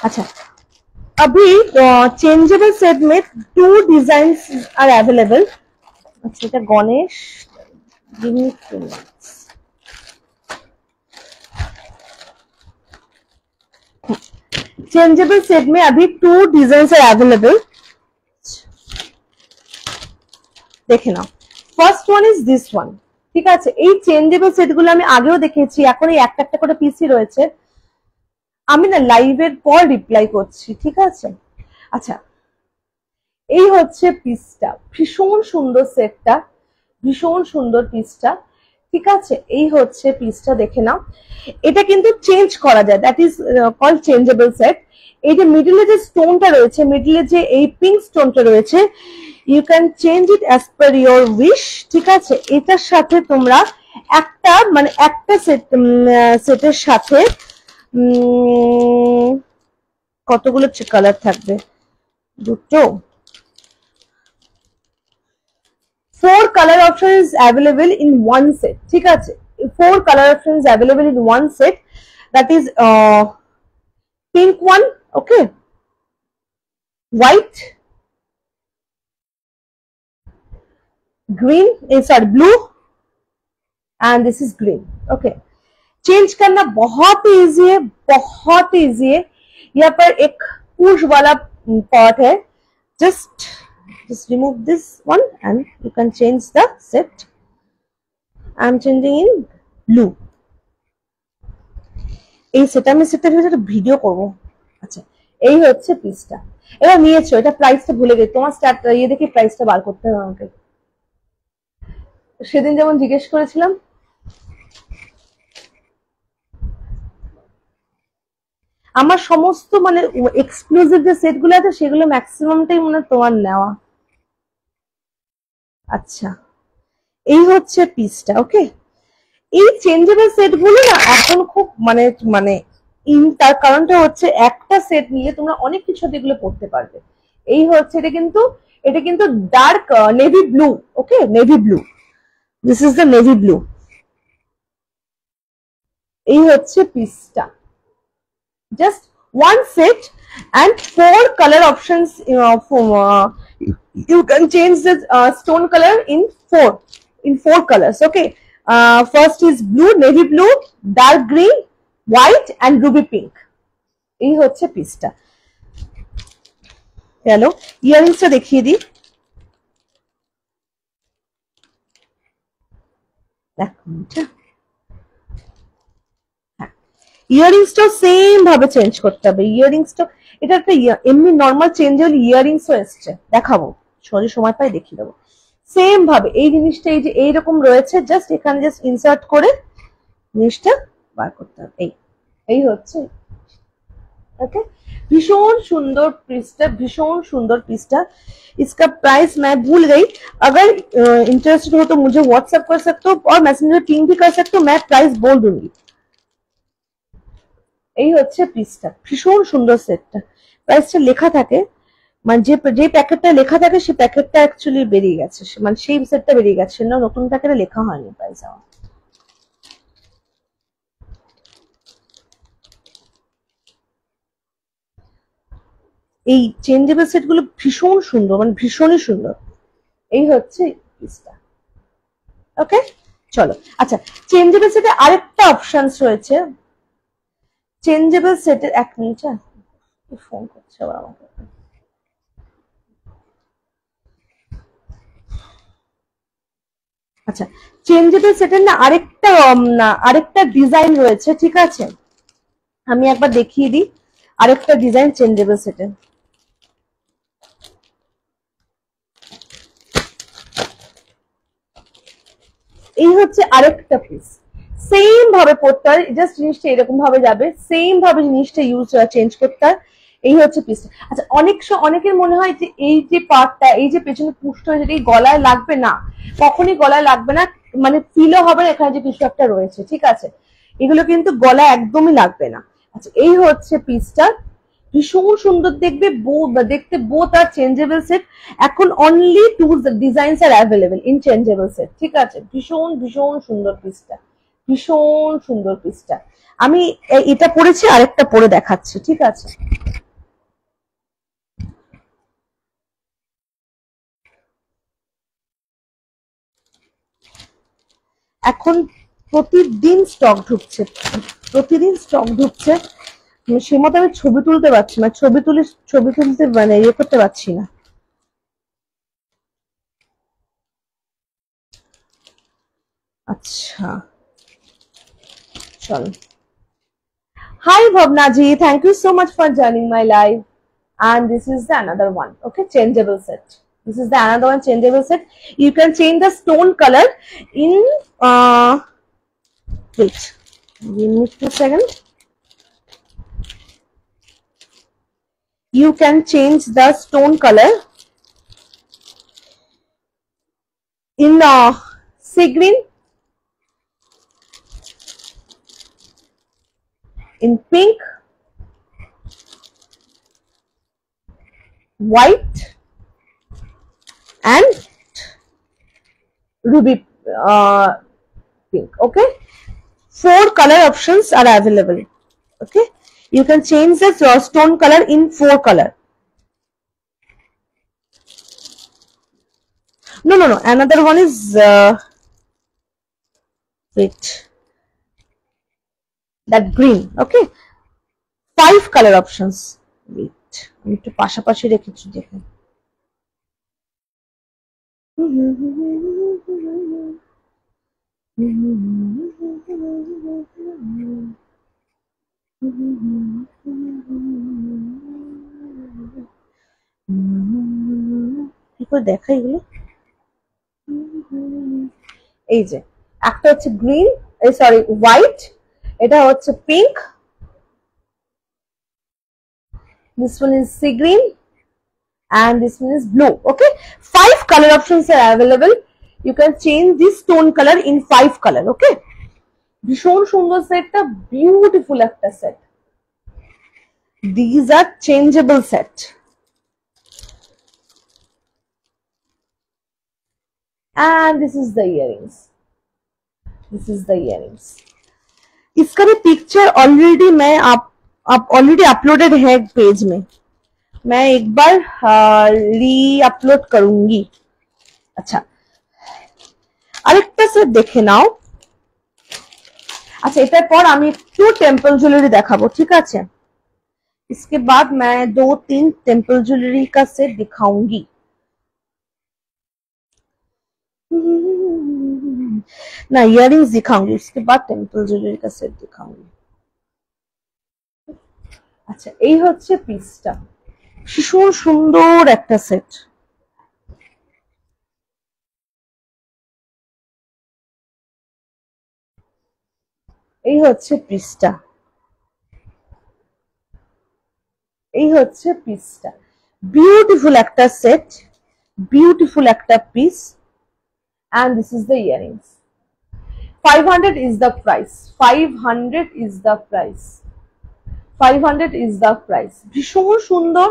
अच्छा, अभी चेंजेबल सेट में 2 डिजाइन्स आर अवेलेबल। अच्छा এটা গণেশ, चेंजेबल सेट में अभी 2 डिजाइन्स आर अवेलेबल, দেখে নাও। First one is this one, ঠিক আছে। এই চেঞ্জেবল সেটগুলো আমি আগেও দেখেছি, এখন এই একটা একটা করে পিসি রয়েছে, আমি না লাইভের পর রিপ্লাই করছি, ঠিক আছে। আচ্ছা এই হচ্ছে পিসটা, ভীষণ সুন্দর সেটটা, ভীষণ সুন্দর পিসটা, ঠিক আছে। এই হচ্ছে পিসটা, দেখে নাও। এটা কিন্তু চেঞ্জ করা যায়, that is called changeable set. এই যে মিডলে যে স্টোনটা রয়েছে, মিডলে যে এই পিঙ্ক স্টোনটা রয়েছে, you can change it as per your wish, ঠিক আছে। এটার সাথে তোমরা একটা মানে একটা সেটের সাথে কতগুলো কালার থাকবে, দুটো, 4 color option is available in one set, ঠিক আছে। 4 color option is available in one set, that is pink one, okay, white, green, sorry blue, and this is green, okay। Change करना बहुत ही इजी है, बहुत ही easy है। यहाँ पर एक पुश वाला पार्ट है, just remove this one and you can change the set. I'm changing in blue. এই সেট আমি সেটের একটা ভিডিও করব। আচ্ছা এই হচ্ছে পিসটা। এবার নিয়েছো, এটা প্রাইসটা ভুলে গেছি, তোমার স্টার্ট ইয়ে দেখে প্রাইসটা বার করতে হবে আমাকে। সেদিন যেমন জিজ্ঞেস করেছিলাম, আমার সমস্ত মানে এক্সক্লুসিভ যে সেটগুলো আছে সেগুলো ম্যাক্সিমামটাই মনে তোমার নেওয়া। আচ্ছা এই হচ্ছে পিসটা, ওকে। এই চেঞ্জেবল সেটগুলো না এখন খুব মানে মানে তার কারণটা হচ্ছে একটা সেট নিয়ে তোমরা অনেক কিছু এগুলো পড়তে পারবে। এই হচ্ছে এটা কিন্তু dark navy blue, okay, navy blue, this is the navy blue. এই হচ্ছে পিসটা, just one set and 4 color options. You can change the stone color in 4 colors, okay. First is blue, navy blue, dark green, white and ruby pink. এই হচ্ছে পিসটা। গেল। ইয়ারিংসটা দেখিয়ে দিই, ইয়ারিংসটাও same ভাবে চেঞ্জ করতে হবে। ইয়ারিংসটা এটা একটা এমনি নর্মাল চেঞ্জেবল ইয়ারিংসও এসছে, দেখাবো সময় পাই দেখিয়ে দেবো। সেম ভাবে এই জিনিসটা এই যে এইরকম রয়েছে, জাস্ট এখানে জাস্ট ইনসার্ট করে জিনিসটা বার করতে হবে। এই হচ্ছে, ओके। भीषण सुंदर पीसटा, भीषण सुंदर पीसटा। इसका प्राइस मैं भूल गई, अगर इंटरेस्टेड हो तो मुझे व्हाट्सएप कर सकते हो और मैसेंजर पिंग भी कर सकते हो, मैं प्राइस बोल दूंगी। এই হচ্ছে পিসটা, ভীষণ সুন্দর সেটটা। প্রাইসটা লেখা থাকে, মানে যে প্যাকেটটা লেখা থাকে সেই প্যাকেটটা অ্যাকচুয়ালি বেরিয়ে গেছে, মানে সেই সেটটা বেরিয়ে গেছে না, নতুন প্যাকেটে লেখা হয়নি প্রাইস। আমার এই চেঞ্জেবল সেট গুলো ভীষণ সুন্দর, মানে ভীষণই সুন্দর। এই হচ্ছে পিসটা, ওকে। চলো, আচ্ছা চেঞ্জেবল সেটে আরেকটা অপশনস রয়েছে। চেঞ্জেবল সেটের এক মিনিট, ফোন করছে আবার আমাকে। আচ্ছা, চেঞ্জেবল সেটের না আরেকটা ডিজাইন রয়েছে, ঠিক আছে, আমি একবার দেখিয়ে দিই আরেকটা ডিজাইন চেঞ্জেবল সেটের। এই হচ্ছে আরেকটা পিস, সেম ভাবে পড়তে হয়, জাস্ট জিনিসটা এরকম ভাবে যাবে, সেম ভাবে জিনিসটা চেঞ্জ করতে হয়। এই হচ্ছে পিসটা। আচ্ছা, অনেকের মনে হয় যে এই যে পার্টটা, এই যে পেছনে পুষ্ট হয়েছে, এই গলায় লাগবে না, কখনই গলায় লাগবে না, মানে ফিলও হবে না এখানে যে কিছু একটা রয়েছে, ঠিক আছে, এগুলো কিন্তু গলায় একদমই লাগবে না। আচ্ছা, এই হচ্ছে পিসটা, ভীষণ সুন্দর দেখতে বোথ আর চেঞ্জেবল সেট। এখন only 2 designs R available in changeable set, ঠিক আছে। ভীষণ ভীষণ সুন্দর পিসটা, ভীষণ সুন্দর পিসটা। আমি এটা পরেছি, আরেকটা পরে দেখাচ্ছি, ঠিক আছে। এখন প্রতিদিন স্টক ঢুকছে, প্রতিদিন স্টক ঢুকছে, সে মতো আমি ছবি তুলতে পারছি না, ছবি তুলতে মানে ইয়ে করতে পারছি না। আচ্ছা চল, hi Bhavna ji, thank you so much for joining my live. And this is the another one, okay, changeable set. This is the another one changeable set. You can change the stone color in wait, give me 2 seconds. You can change the stone color in sea green, in pink, white and ruby pink, okay. 4 color options are available, okay. You can change the stone color in 4 color. No, another one is wait, that green, okay. 5 color options. Wait, আমি একটু পাশাপাশি রেখেছি দেখুন। কি করে দেখাই এগুলো? এই যে একটা হচ্ছে গ্রিন, সরি হোয়াইট, এটা হচ্ছে pink, this one is sea green and this one is blue, okay. 5 color options are available. You can change this stone color in 5 color, okay. ভীষণ সুন্দর সেটটা, বিউটিফুল একটা set. These are changeable set. And this is the earrings. This is the earrings. इसका भी picture already मैं already uploaded है page में, मैं एक बार री अपलोड करूंगी। अच्छा, আরেকটা সেট দেখে নাও। আচ্ছা, এটার পর আমি একটু টেম্পল জুয়েলারি দেখাবো, ঠিক আছে। इसके बाद मैं 2-3 टेम्पल ज्वेलरी का सेट दिखाऊंगी। ना इयररिंग्स दिखाऊंगी, उसके बाद टेम्पल ज्वेलरी का सेट दिखाऊंगी। আচ্ছা এই হচ্ছে পিসটা, ভীষণ সুন্দর একটা সেট। এই হচ্ছে পিসটা, এই হচ্ছে পিসটা, বিউটিফুল একটা সেট, বিউটিফুল একটা piece, and this is the earrings. 500 is the price, 500 is the price, 500 is the price। ভীষণ সুন্দর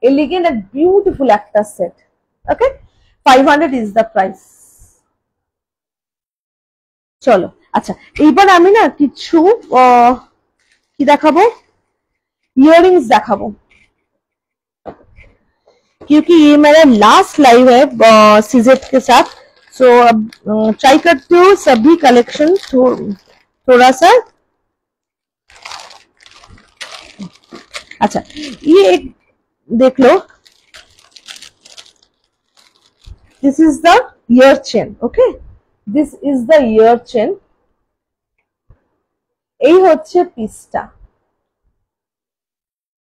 এলিগেন্ট এন্ড বিউটিফুল একটা set. Okay, 500 is the price। চলো আচ্ছা এইবার আমি না কিছু কি দেখাবো, इयररिंग्स देखाबो, क्योंकि ये मेरा लास्ट लाइव है सीजेट के साथ। सो अब ट्राई करती हूँ सभी कलेक्शन थोड़ा सा। अच्छा ये एक देख लो, this is the ear chain. Okay, this is the ear chain. এই হচ্ছে পিসটা,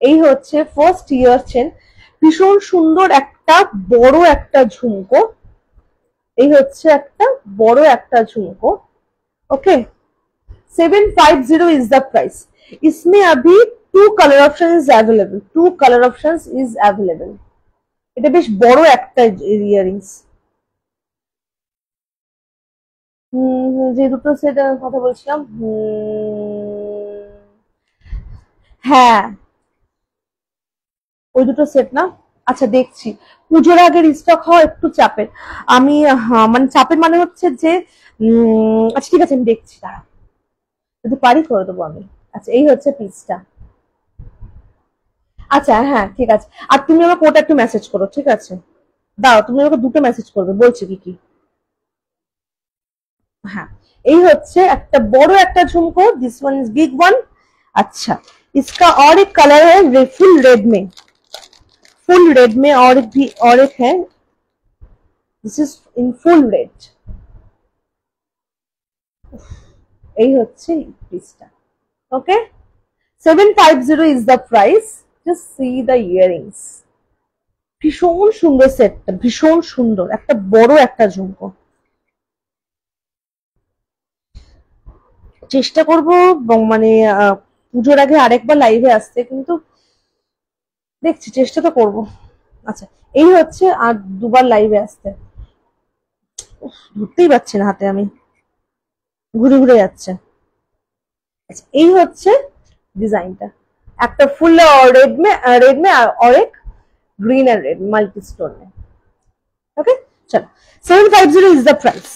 এই হচ্ছে ফার্স্ট ইয়ার চেন, ভীষণ সুন্দর একটা বড় একটা ঝুমকো, এই হচ্ছে একটা বড় একটা ঝুমকো। Okay, 750 is the price. इसमें अभी 2 colour option is available, 2 colour option is available. এটা বেশ বড় একটা ইয়ারিংস। যে দুটো সেট কথা বলছিলাম, হ্যাঁ ওই দুটো সেট না। আচ্ছা দেখছি, পুজোর আগে রিস্টক হওয়া একটু চাপের। আমি মানে চাপের মানে হচ্ছে যে আচ্ছা ঠিক আছে আমি দেখছি, দাঁড়া যদি পারি করে দেবো আমি। আচ্ছা এই হচ্ছে পিসটা। আচ্ছা হ্যাঁ ঠিক আছে, আর তুমি আমাকে ওটা একটু মেসেজ করো, ঠিক আছে? দাও তুমি আমাকে দুটো মেসেজ করবে, বলছি কি কি। হ্যাঁ এই হচ্ছে একটা বড় একটা ঝুমকো, this one is big one. अच्छा इसका और एक कलर है फुल रेड में, फुल रेड में और एक है, this is in full red. এই হচ্ছে পিসটা। ওকে, 750 is the price। just see the earrings। ভীষণ সুন্দর সেটটা, ভীষণ সুন্দর একটা বড় একটা ঝুমকো। চেষ্টা করব মানে পুজোর আগে আরেকবার লাইভে আসতে, কিন্তু দেখছি চেষ্টা তো করব। আচ্ছা এই হচ্ছে আর দুবার লাইভে আসতে, ধরতেই পারছি না হাতে, আমি ঘুরে ঘুরে যাচ্ছে। আচ্ছা এই হচ্ছে ডিজাইনটা, একটা ফুল रेड में और एक green and red multi stone में। ओके चलो 750 इज द प्राइस।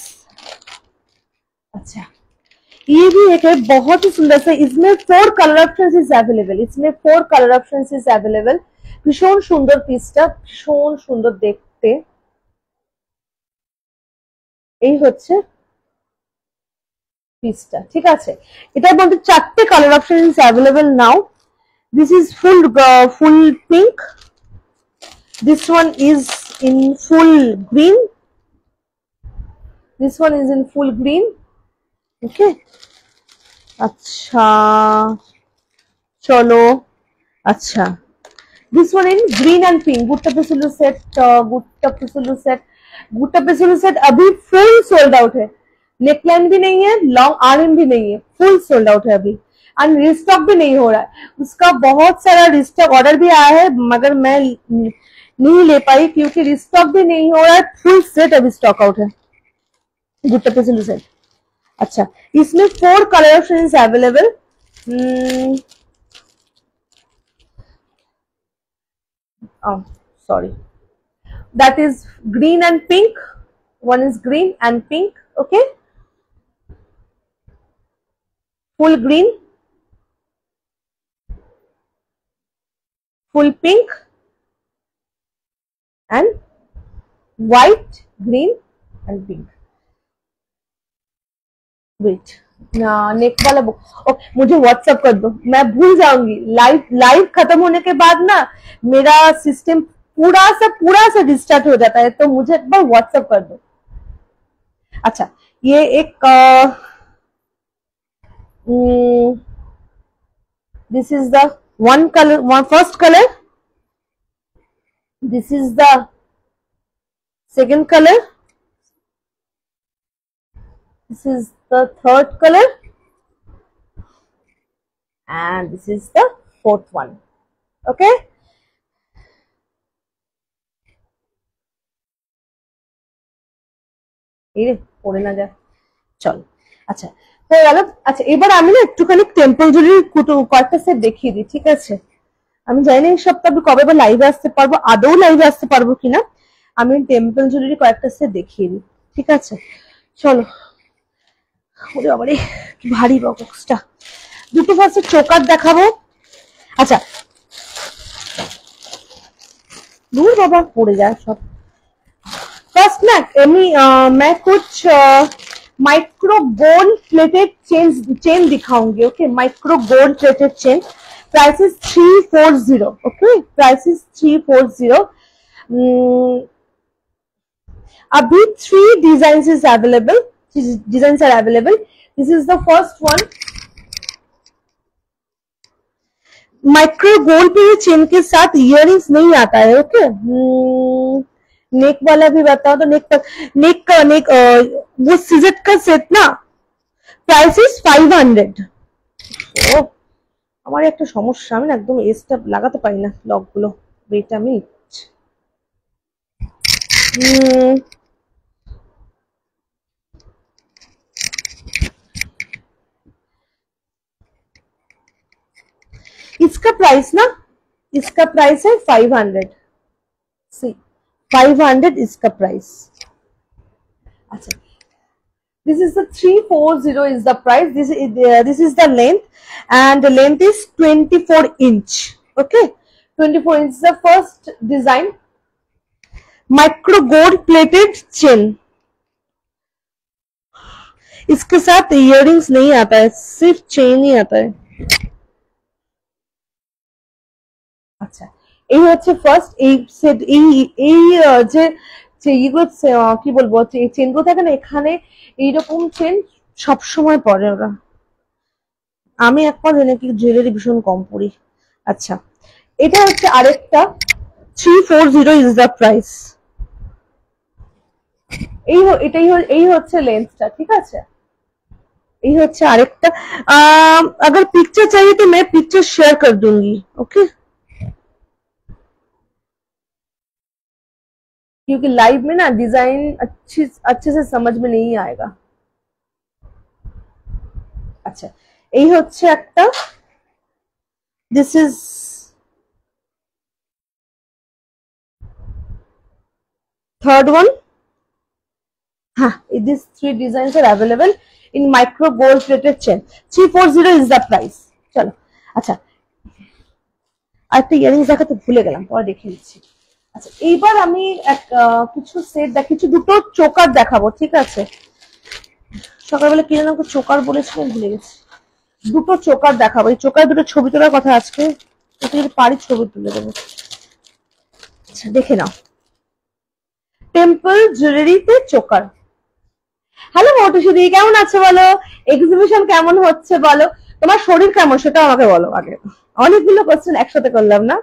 अच्छा ये भी एक है बहुत ही सुंदर सा, इसमें 4 कलर ऑप्शंस इज अवेलेबल, इसमें 4 कलर ऑप्शंस इज अवेलेबल। ভীষণ সুন্দর পিসটা, ভীষণ সুন্দর দেখতে। এই হচ্ছে পিসটা, ঠিক আছে? এটার মধ্যে 4টে colour option is available now. This is full pink, this one is in full green, this one is in full green। okay अच्छा चलो अच्छा this one in green and pink, gutta pusalu set, gutta pusalu set, gutta pusalu set अभी full sold out है, neckline भी नहीं है, long arm भी नहीं है, फुल सोल्ड आउट है अभी, एंड रिस्टॉक भी नहीं हो रहा है। उसका बहुत सारा रिस्टॉक ऑर्डर भी आया है, मगर मैं नहीं ले पाई क्योंकि रिस्टॉक भी नहीं हो रहा है, फुल सेट अभी स्टॉक आउट है गुट्टा पिसुलू सेट। अच्छा इसमें 4 colour option is available. oh sorry, that is green and pink, one is green and pink। okay full green, full pink and white, green and pink। wait नेक वाला book. Okay, मुझे WhatsApp कर दो, मैं भूल जाऊंगी। Live live खत्म होने के बाद ना मेरा सिस्टम पूरा सा डिस्टार्ट हो जाता है, तो मुझे एक बार व्हाट्सएप कर दो। अच्छा, ये एक this is the one colour, one first colour, this is the second colour, this is the third color, and this is the fourth one. Okay, এই পড়ে না যা, চল। আচ্ছা হয়ে গেল। আচ্ছা, এবার আমি না একটুখানি টেম্পল জুয়েলারি কয়েকটা সেট দেখিয়ে দিই, ঠিক আছে? আমি জানি না এই সপ্তাহে কবে বা লাইভে আসতে পারবো, আদৌ লাইভে আসতে পারবো কিনা। আমি টেম্পল জুয়েলারি কয়েকটা সেট দেখিয়ে দিই, ঠিক আছে? চলো। ওরে বাবারে কি ভারী বক্সটা। দুটো ফার্স্টে চোকার দেখাবো। আচ্ছা, दूर बाबा पड़े जाए सब। फर्स्ट ना मैं कुछ माइक्रो गोल्ड प्लेटेड चेन दिखाऊंगी। Okay, micro gold plated chain, price is 340। Okay, price is 340। अभी 3 design is available, design are available. This is the first one. Micro gold पे चेन के साथ इयररिंग्स नहीं आता है। ओके, नेक वाला भी बताओ तो नेक वो सीजेट का सेट ना, प्राइस इज 500। ও আমার একটা সমস্যা, আমি না একদম এসটা লাগাতে পারি না লক গুলো। Wait a minute. इसका प्राइस ना, इसका प्राइस है 500। सी 500 इसका प्राइस। अच्छा, this is the 340 is the price। This is the length, and the length is 24 inch। Okay, 24 inch is the first design, micro gold plated chain. इसके साथ earrings नहीं आता है, सिर्फ चेन ही आता है। আচ্ছা, এই হচ্ছে ফার্স্ট এই সেট। এই যে এইগুলো কি বলবো, এই চেনগুলো থাকে না, এখানে এইরকম চেন সব সময় পরে ওরা। আমি একবার নাকি জুয়েলারি ভীষণ কম পরি। আচ্ছা, এটা হচ্ছে আরেকটা 340 ইজ দ্য প্রাইস। এই হচ্ছে লেন্সটা, ঠিক আছে? এই হচ্ছে আরেকটা। अगर पिक्चर चाहिए तो मैं पिक्चर शेयर कर दूंगी। ओके, क्योंकि लाइव में ना डिजाइन अच्छे से समझ में नहीं आएगा। अच्छा, এই হচ্ছে একটা, दिस इज थर्ड वन। हाँ, these 3 designs are available in micro gold plated chain। 340 is the price। চলো। আচ্ছা, আরেকটা ইয়ারিংস দেখাতে ভুলে গেলাম, পরে দেখে নিচ্ছি। আচ্ছা, এইবার আমি কিছু সেট দেখাচ্ছি, দুটো চোকার দেখাবো, ঠিক আছে? সকালবেলা কি যেন চোকার বলেছিলাম, ভুলে গেছি। দুটো চোকার দেখাবো। এই চোকার দুটো ছবি তোলার কথা আজকে, যদি পারি ছবি তুলে দেবো। আচ্ছা, দেখে নাও। টেম্পল জুয়েলারিতে চোকার। হ্যালো মৌটুসিদি, কেমন আছো বলো? এক্সিবিশন কেমন হচ্ছে বলো? তোমার শরীর কেমন সেটা আমাকে বলো আগে। অনেকগুলো কোশ্চেন একসাথে করলাম না।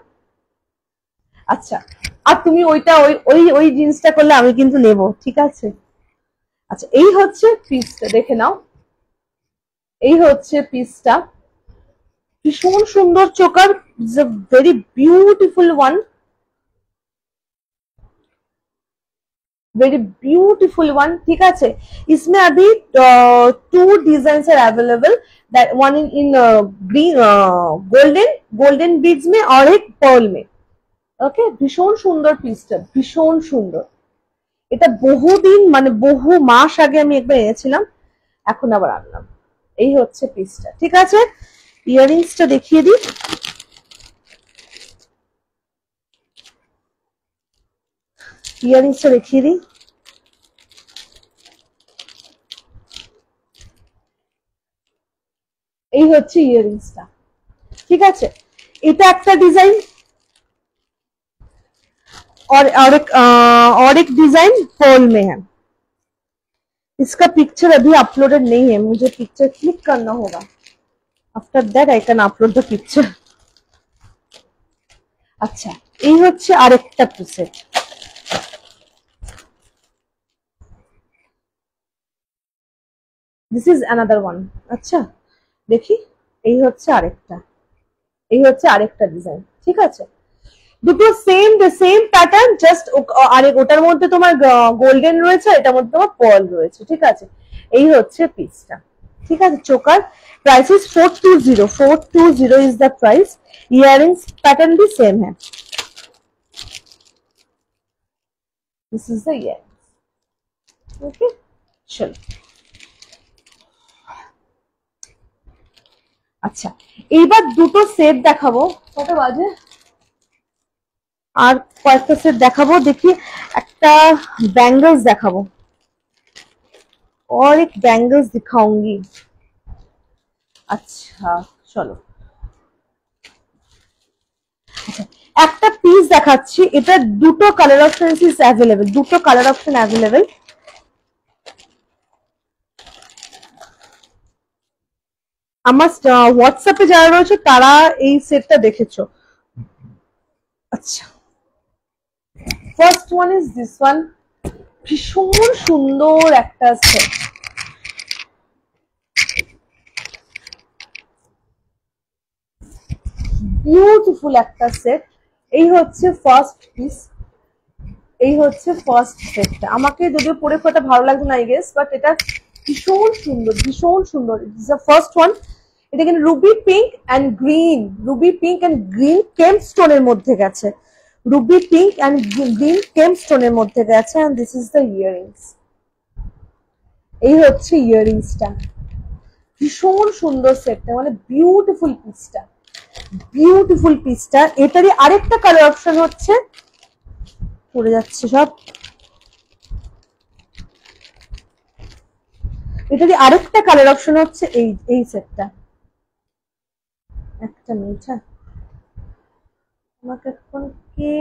আচ্ছা, আর তুমি ওইটা ওই জিনিসটা করলে আমি কিন্তু নেব, ঠিক আছে? আচ্ছা, এই হচ্ছে পিসটা, দেখে নাও। এই হচ্ছে পিসটা, ভীষণ সুন্দর choker, is a very beautiful one, very beautiful one, ठीक है? इसमें अभी 2 design are available, that one in green golden beads में और एक पर्ल में। ओके, भीषण सुंदर पिसটা, भीषण সুন্দর। এটা বহুদিন মানে বহু মাস আগে আমি একবার এনেছিলাম, এখন আবার আনলাম। এই হচ্ছে পিসটা, ঠিক আছে? ইয়ারিংসটা দেখিয়ে দিই। ইয়ারিংসটা দেখিয়ে দিই। হচ্ছে ইয়ারিংসটা, ঠিক আছে। এটা একটা डिजाइन और एक डिजाइन पर्ल में है। इसका पिक्चर अभी अपलोडेड नहीं है, मुझे पिक्चर क्लिक करना होगा, after that I can upload the picture. अच्छा এই হচ্ছে আরেকটা set. This is another one. আচ্ছা দেখি, এই হচ্ছে আরেকটা, এই হচ্ছে আরেকটা ডিজাইন, ঠিক আছে। দুটো সেম প্যাটার্ন, জাস্ট আরেক ওটার মধ্যে তোমার গোল্ডেন রয়েছে, এটার মধ্যে তোমার পার্ল রয়েছে, ঠিক আছে। এই হচ্ছে পিসটা, ঠিক আছে। Choker price is 420 is the price. Earrings pattern भी सेम है। This is the earrings, okay. चलो আচ্ছা এইবার দুটো সেট দেখাবো, কটা বাজে, আর কয়েকটা সেট দেখাবো। দেখি একটা बैंगल्स দেখাবো, और एक बैंगल्स दिखाऊंगी। अच्छा চলো, আচ্ছা একটা পিস দেখাচ্ছি, এটা দুটো কালার অপশন ইজ अवेलेबल, দুটো কালার অপশন अवेलेबल। আমার হোয়াটসঅ্যাপে যারা রয়েছে তারা এই সেটটা দেখেছো। আচ্ছা first one is this one, ভীষণ সুন্দর একটা সেট, বিউটিফুল একটা সেট। এই হচ্ছে ফার্স্ট পিস, এই হচ্ছে ফার্স্ট সেটটা। আমাকে যদিও পরে ফোটা ভালো লাগবে না আই গেস, বাট এটা ভীষণ সুন্দর, ভীষণ সুন্দর। It's the first one. এটা কিন্তু ruby pink and green, ruby pink and green gem স্টোনের মধ্যে গেছে, ruby pink and green gem স্টোনের মধ্যে গেছে। And this is the earrings. এই হচ্ছে ইয়াররিংসটা, ভীষণ সুন্দর সেটটা, মানে বিউটিফুল পিসটা, বিউটিফুল পিসটা। এটারই আরেকটা কালার অপশন হচ্ছে, পড়ে যাচ্ছে সব, এটারই আরেকটা কালার অপশন হচ্ছে এই সেটটা। একটা মিনিট, হ্যাঁ আমাকে এখন কে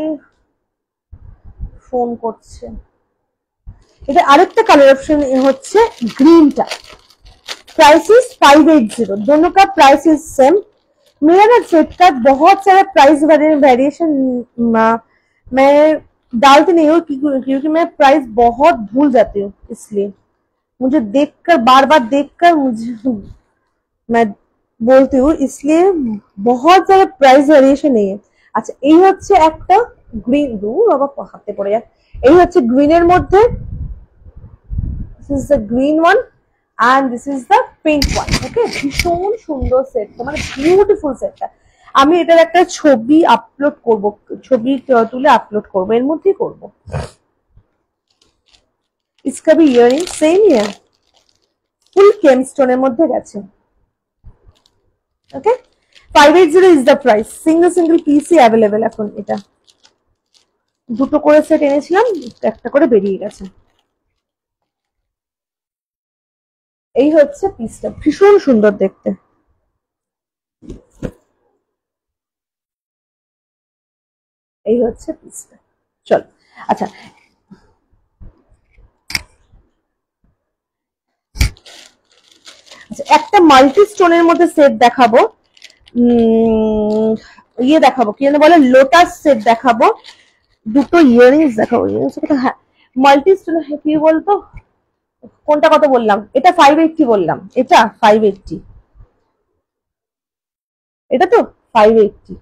ফোন করছে। এটা আরেকটা কালার অপশন হচ্ছে ग्रीनটা। प्राइस इज 580, दोनों का प्राइस इज सेम। मेरा ना सेट का बहुत सारा प्राइस वेरिएशन मैं डालती नहीं हूँ, क्योंकि मैं प्राइस बहुत भूल जाती हूँ, इसलिए मुझे देखकर बार बार देखकर मुझे मैं बोलती हूँ, इसलिए बहुत सारा प्राइस वेरिएशन नहीं है। अच्छा এই হচ্ছে একটা গ্রিন, বাবা হাতে পড়ে যায়। এই হচ্ছে গ্রিনের মধ্যে, this is the green one and this is the pink one, okay। ভীষণ সুন্দর সেটটা, মানে বিউটিফুল সেটটা। আমি এটার একটা ছবি আপলোড করব, ছবি তুলে আপলোড করব, এর মধ্যেই করব। इसका भी ইয়ারিং সেম ही है, ফুল কেম স্টোনের মধ্যে গেছে, okay. 580 is the price, single পিসই अवेलेबल এখন। এটা দুটো করে সেট এনেছিলাম, একটা করে বেরিয়ে গেছে। এই হচ্ছে পিসটা, ভীষণ সুন্দর দেখতে। এই হচ্ছে পিসটা, চল। আচ্ছা একটা মাল্টি স্টোনের মধ্যে সেট দেখাবো, ইয়ে দেখাবো, কি যেন বলে, লোটাস সেট দেখাবো। দুটো ইয়াররিংস দেখাবো, হ্যাঁ মাল্টি স্টোন, কি বলতো কোনটা কত বললাম, এটা 580 বললাম, এটা 580, এটা তো 580,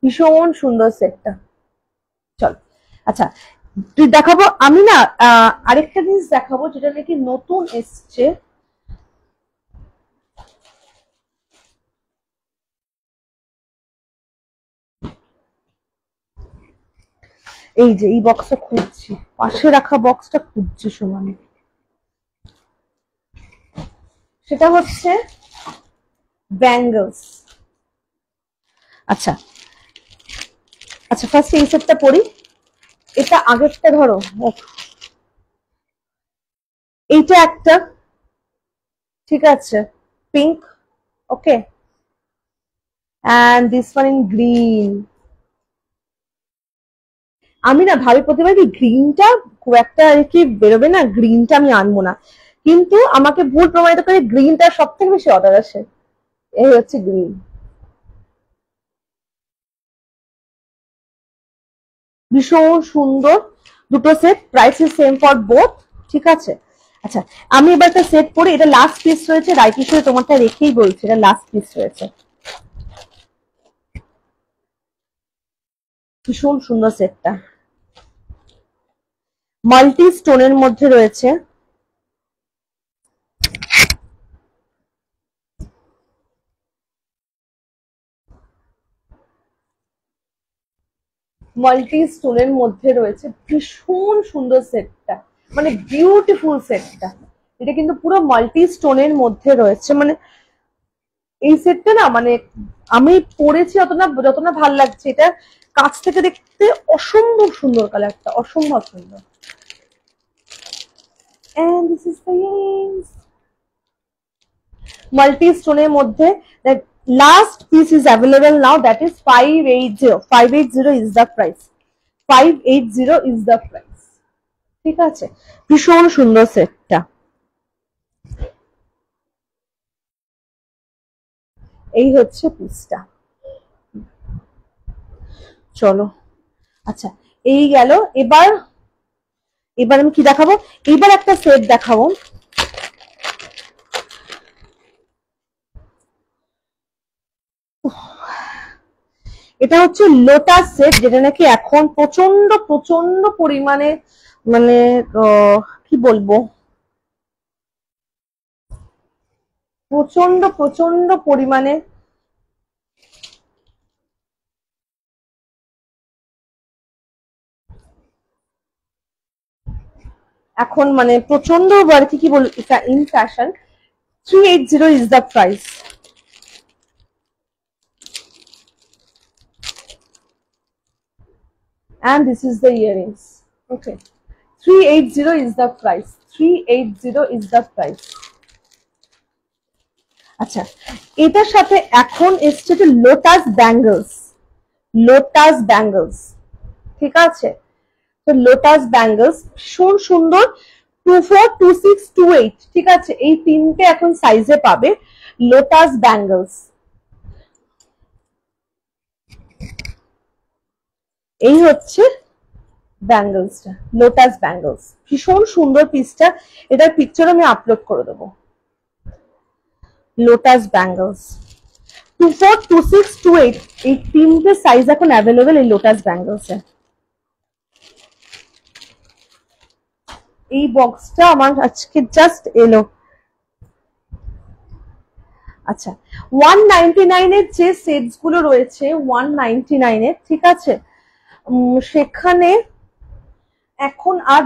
ভীষণ সুন্দর সেটটা। চল আচ্ছা দেখাবো আমি না, আরেকটা জিনিস দেখাবো যেটা নাকি নতুন এসছে। এই যে এই বক্সটা খুঁজছি, পাশে রাখা বক্সটা খুঁজছি সমানে, সেটা হচ্ছে ব্যাঙ্গলস। আচ্ছা আচ্ছা ফার্স্ট এই সেটটা পরি, এটা আগেরটা ধরো, এইটা একটা, ঠিক আছে, pink. Okay, and this one in green. আমি না ভাবি প্রতিবার কি গ্রিনটা খুব একটা আর কি বেরোবে না, গ্রিনটা আমি আনবো না, কিন্তু আমাকে ভুল প্রমাণিত করে গ্রিনটা সব থেকে বেশি অর্ডার আসে। এই হচ্ছে গ্রিন, ভীষণ সুন্দর দুটো set, price is same for both, ঠিক আছে। আচ্ছা আমি এবার একটা সেট পরে, এটা লাস্ট পিস রয়েছে, রাইট হিসেবে তোমারটা রেখেই বলছি, এটা লাস্ট পিস রয়েছে। ভীষণ সুন্দর সেটটা, মাল্টি স্টোনের মধ্যে রয়েছে, মাল্টি স্টোনের মধ্যে রয়েছে, ভীষণ সুন্দর সেটটা, মানে বিউটিফুল সেটটা। এটা কিন্তু পুরো মাল্টি স্টোনের মধ্যে রয়েছে, মানে এই সেটটা না মানে আমি পরেছি যত না ভাল লাগছে, এটা কাছ থেকে দেখতে অসম্ভব সুন্দর, কালারটা অসম্ভব সুন্দর। And this is the earrings. Multi stone মধ্যে that last piece is available now, that is 580. 580 is the price. 580 is the price. ঠিক আছে, ভীষণ সুন্দর সেটটা। এই হচ্ছে পিসটা। চলো আচ্ছা এই গেল, এবার আমি কি দেখাবো, এবার একটা সেট দেখাবো। এটা হচ্ছে লোটাস সেট, যেটা নাকি এখন প্রচন্ড প্রচন্ড পরিমাণে মানে কি বলবো, প্রচন্ড প্রচন্ড পরিমাণে এখন মানে প্রচন্ড আর কি বলবো, এটা in fashion. 380 is the price. And this is the earrings. Okay, 380 is the price. 380 is the price. আচ্ছা এটার সাথে এখন এসছে যে লোটাস ব্যাঙ্গলস, লোটাস ব্যাঙ্গলস, ঠিক আছে। তো লোটাস ব্যাঙ্গলস ভীষণ সুন্দর, 24, 26, 28, ঠিক আছে, এই তিনটে এখন সাইজে পাবে লোটাস ব্যাঙ্গলস। এই হচ্ছে ব্যাঙ্গলসটা, লোটাস ব্যাঙ্গলস, ভীষণ সুন্দর পিসটা, এটার পিকচার আমি আপলোড করে দেবো। লোটাস ব্যাঙ্গলস 24, 26, 28 এই তিনটে সাইজ এখন অ্যাভেলেবেল এই লোটাস ব্যাঙ্গলসে। এই বক্সটা আমার আজকে জাস্ট এলো। আচ্ছা 199 এর যে সেটস গুলো রয়েছে 199 এর, ঠিক আছে, সেখানে এখন আর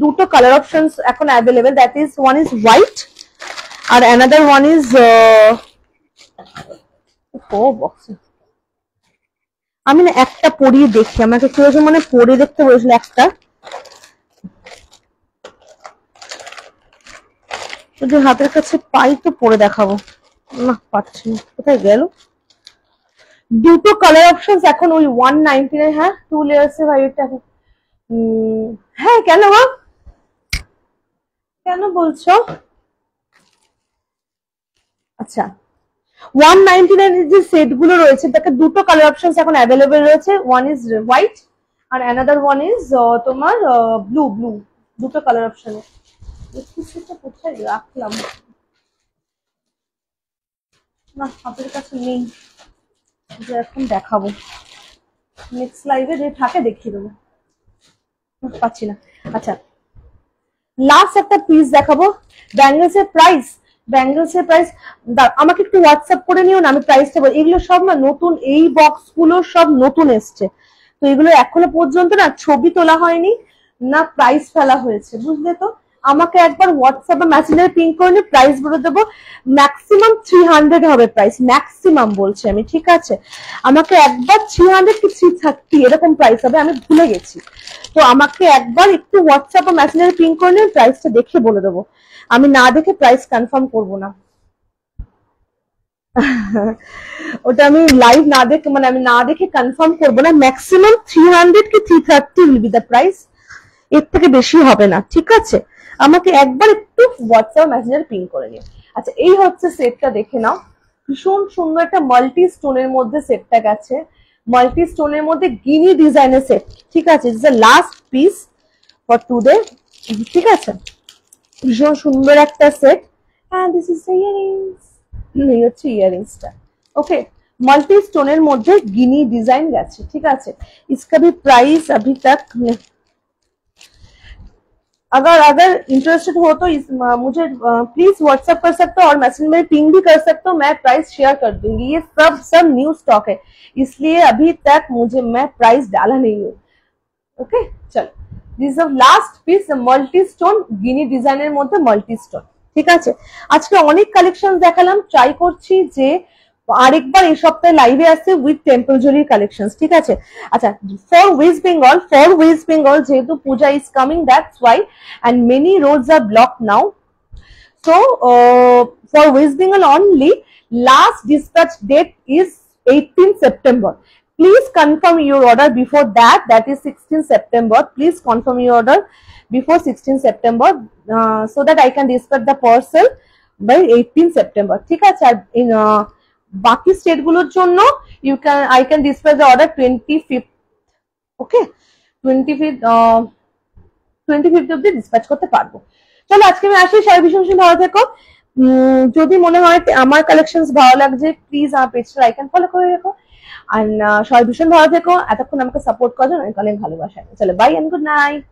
দুটো কালার অপশনস এখন available, that is one is white আর অ্যানাদার ওয়ান ইজ আমি না একটা পরিয়ে দেখি, আমাকে কেউ মানে পরে দেখতে বলেছিল একটা, যদি হাতের কাছে পাই তো পরে দেখাবো, না পাচ্ছি না, কোথায় গেল। দুটো কালার অপশনস এখন ওই 199, হ্যাঁ 2 লেয়ার্স এ ভাই এটা, হ্যাঁ কেন মা, কেন বলছো। আচ্ছা 199 এর যে সেট গুলো রয়েছে তাকে দুটো কালার অপশনস এখন অ্যাভেলেবেল রয়েছে, ওয়ান ইজ হোয়াইট আর অ্যানাদার ওয়ান ইজ তোমার ব্লু, দুটো কালার অপশনে। সেটা কোথায় রাখলাম, না হাতের কাছে নেই, এখন দেখাবো নেক্সট লাইভে যে থাকে দেখিয়ে দেবো, পাচ্ছি না। আচ্ছা লাস্ট একটা পিস দেখাবো, ব্যাঙ্গলস এর প্রাইস, আমাকে একটু হোয়াটসঅ্যাপ করে নিও না, আমি প্রাইসটা বলি। এগুলো সব না নতুন, এই বক্স গুলো সব নতুন এসছে, তো এগুলো এখনো পর্যন্ত না ছবি তোলা হয়নি না প্রাইস ফেলা হয়েছে, বুঝলে তো। আমাকে একবার হোয়াটসঅ্যাপে মেসেঞ্জারে পিং করে প্রাইস বলে দেবো, ম্যাক্সিমাম 300 হবে প্রাইস, ম্যাক্সিমাম বলছি আমি, ঠিক আছে। আমাকে একবার 300 কি 330 এরকম প্রাইস হবে, আমি ভুলে গেছি, তো আমাকে একবার একটু হোয়াটসঅ্যাপে মেসেঞ্জারে পিং করে প্রাইসটা দেখে বলে দেবো। আমি না দেখে প্রাইস কনফার্ম করব না। ওটা আমি লাইভ না দেখে, মানে আমি না দেখে কনফার্ম করব না। ম্যাক্সিমাম 300 কি 330 উইল বি দ্য প্রাইস, এর থেকে বেশি হবে না, ঠিক আছে? আমাকে একবার একটু হোয়াটসঅ্যাপ মেসেঞ্জারে পিং করে নিও। আচ্ছা, এই হচ্ছে সেটটা, দেখে নাও। ভীষণ সুন্দর একটা মাল্টি স্টোনের মধ্যে সেটটা গেছে, মাল্টি স্টোনের মধ্যে গিনি ডিজাইনের সেট, ঠিক আছে? It's the last piece for today, ঠিক আছে? ভীষণ সুন্দর একটা set. And this is the earrings, এই হচ্ছে ইয়ারিংসটা। ওকে, मल्टी स्टोन मध्य गिनी डिजाइन गए, ठीक है? इसका भी प्राइस अभी तक, अगर इंटरेस्टेड हो तो मुझे प्लीज व्हाट्सएप कर सकते हो और मैसेज में पिंग भी कर सकते हो, मैं प्राइस शेयर कर दूंगी। ये सब न्यू स्टॉक है, इसलिए अभी तक मैं प्राइस डाला नहीं हूँ। ओके, चलो, this last piece multi stone गिनी डिजाइनर मध्य मल्टी स्टोन, ठीक है? आज के अनेक कलेक्शन देखालाम, ट्राई करছি যে আরেকবার এই সপ্তাহে লাইভে আসছে উইথ টেম্পল জুয়েলারি কালেকশনস, ঠিক আছে? আচ্ছা, ফর ওয়েস্ট বেঙ্গল যেহেতু Puja is coming, that's why, and many roads are blocked now. So for West Bengal only, last dispatch date is 18 September. Please confirm your order before that, that is 16 September. Please confirm your order before 16 September so that I can dispatch the parcel by 18 September, ঠিক আছে? আর in বাকি state গুলোর জন্য I can dispatch the order 25th, okay? 25th অবধি dispatch করতে পারবো। চলো, আজকে আমি আসি, সবাই ভীষণ ভালো থেকো। যদি মনে হয় আমার কালেকশনস ভালো লাগছে, প্লিজ আমার পেজটা লাইক এন্ড ফলো করে রেখো। আর সবাই ভীষণ ভালো থেকো, এতক্ষণ আমাকে সাপোর্ট করার জন্য অনেক ভালোবাসা। চলো, বাই এন্ড গুড নাইট।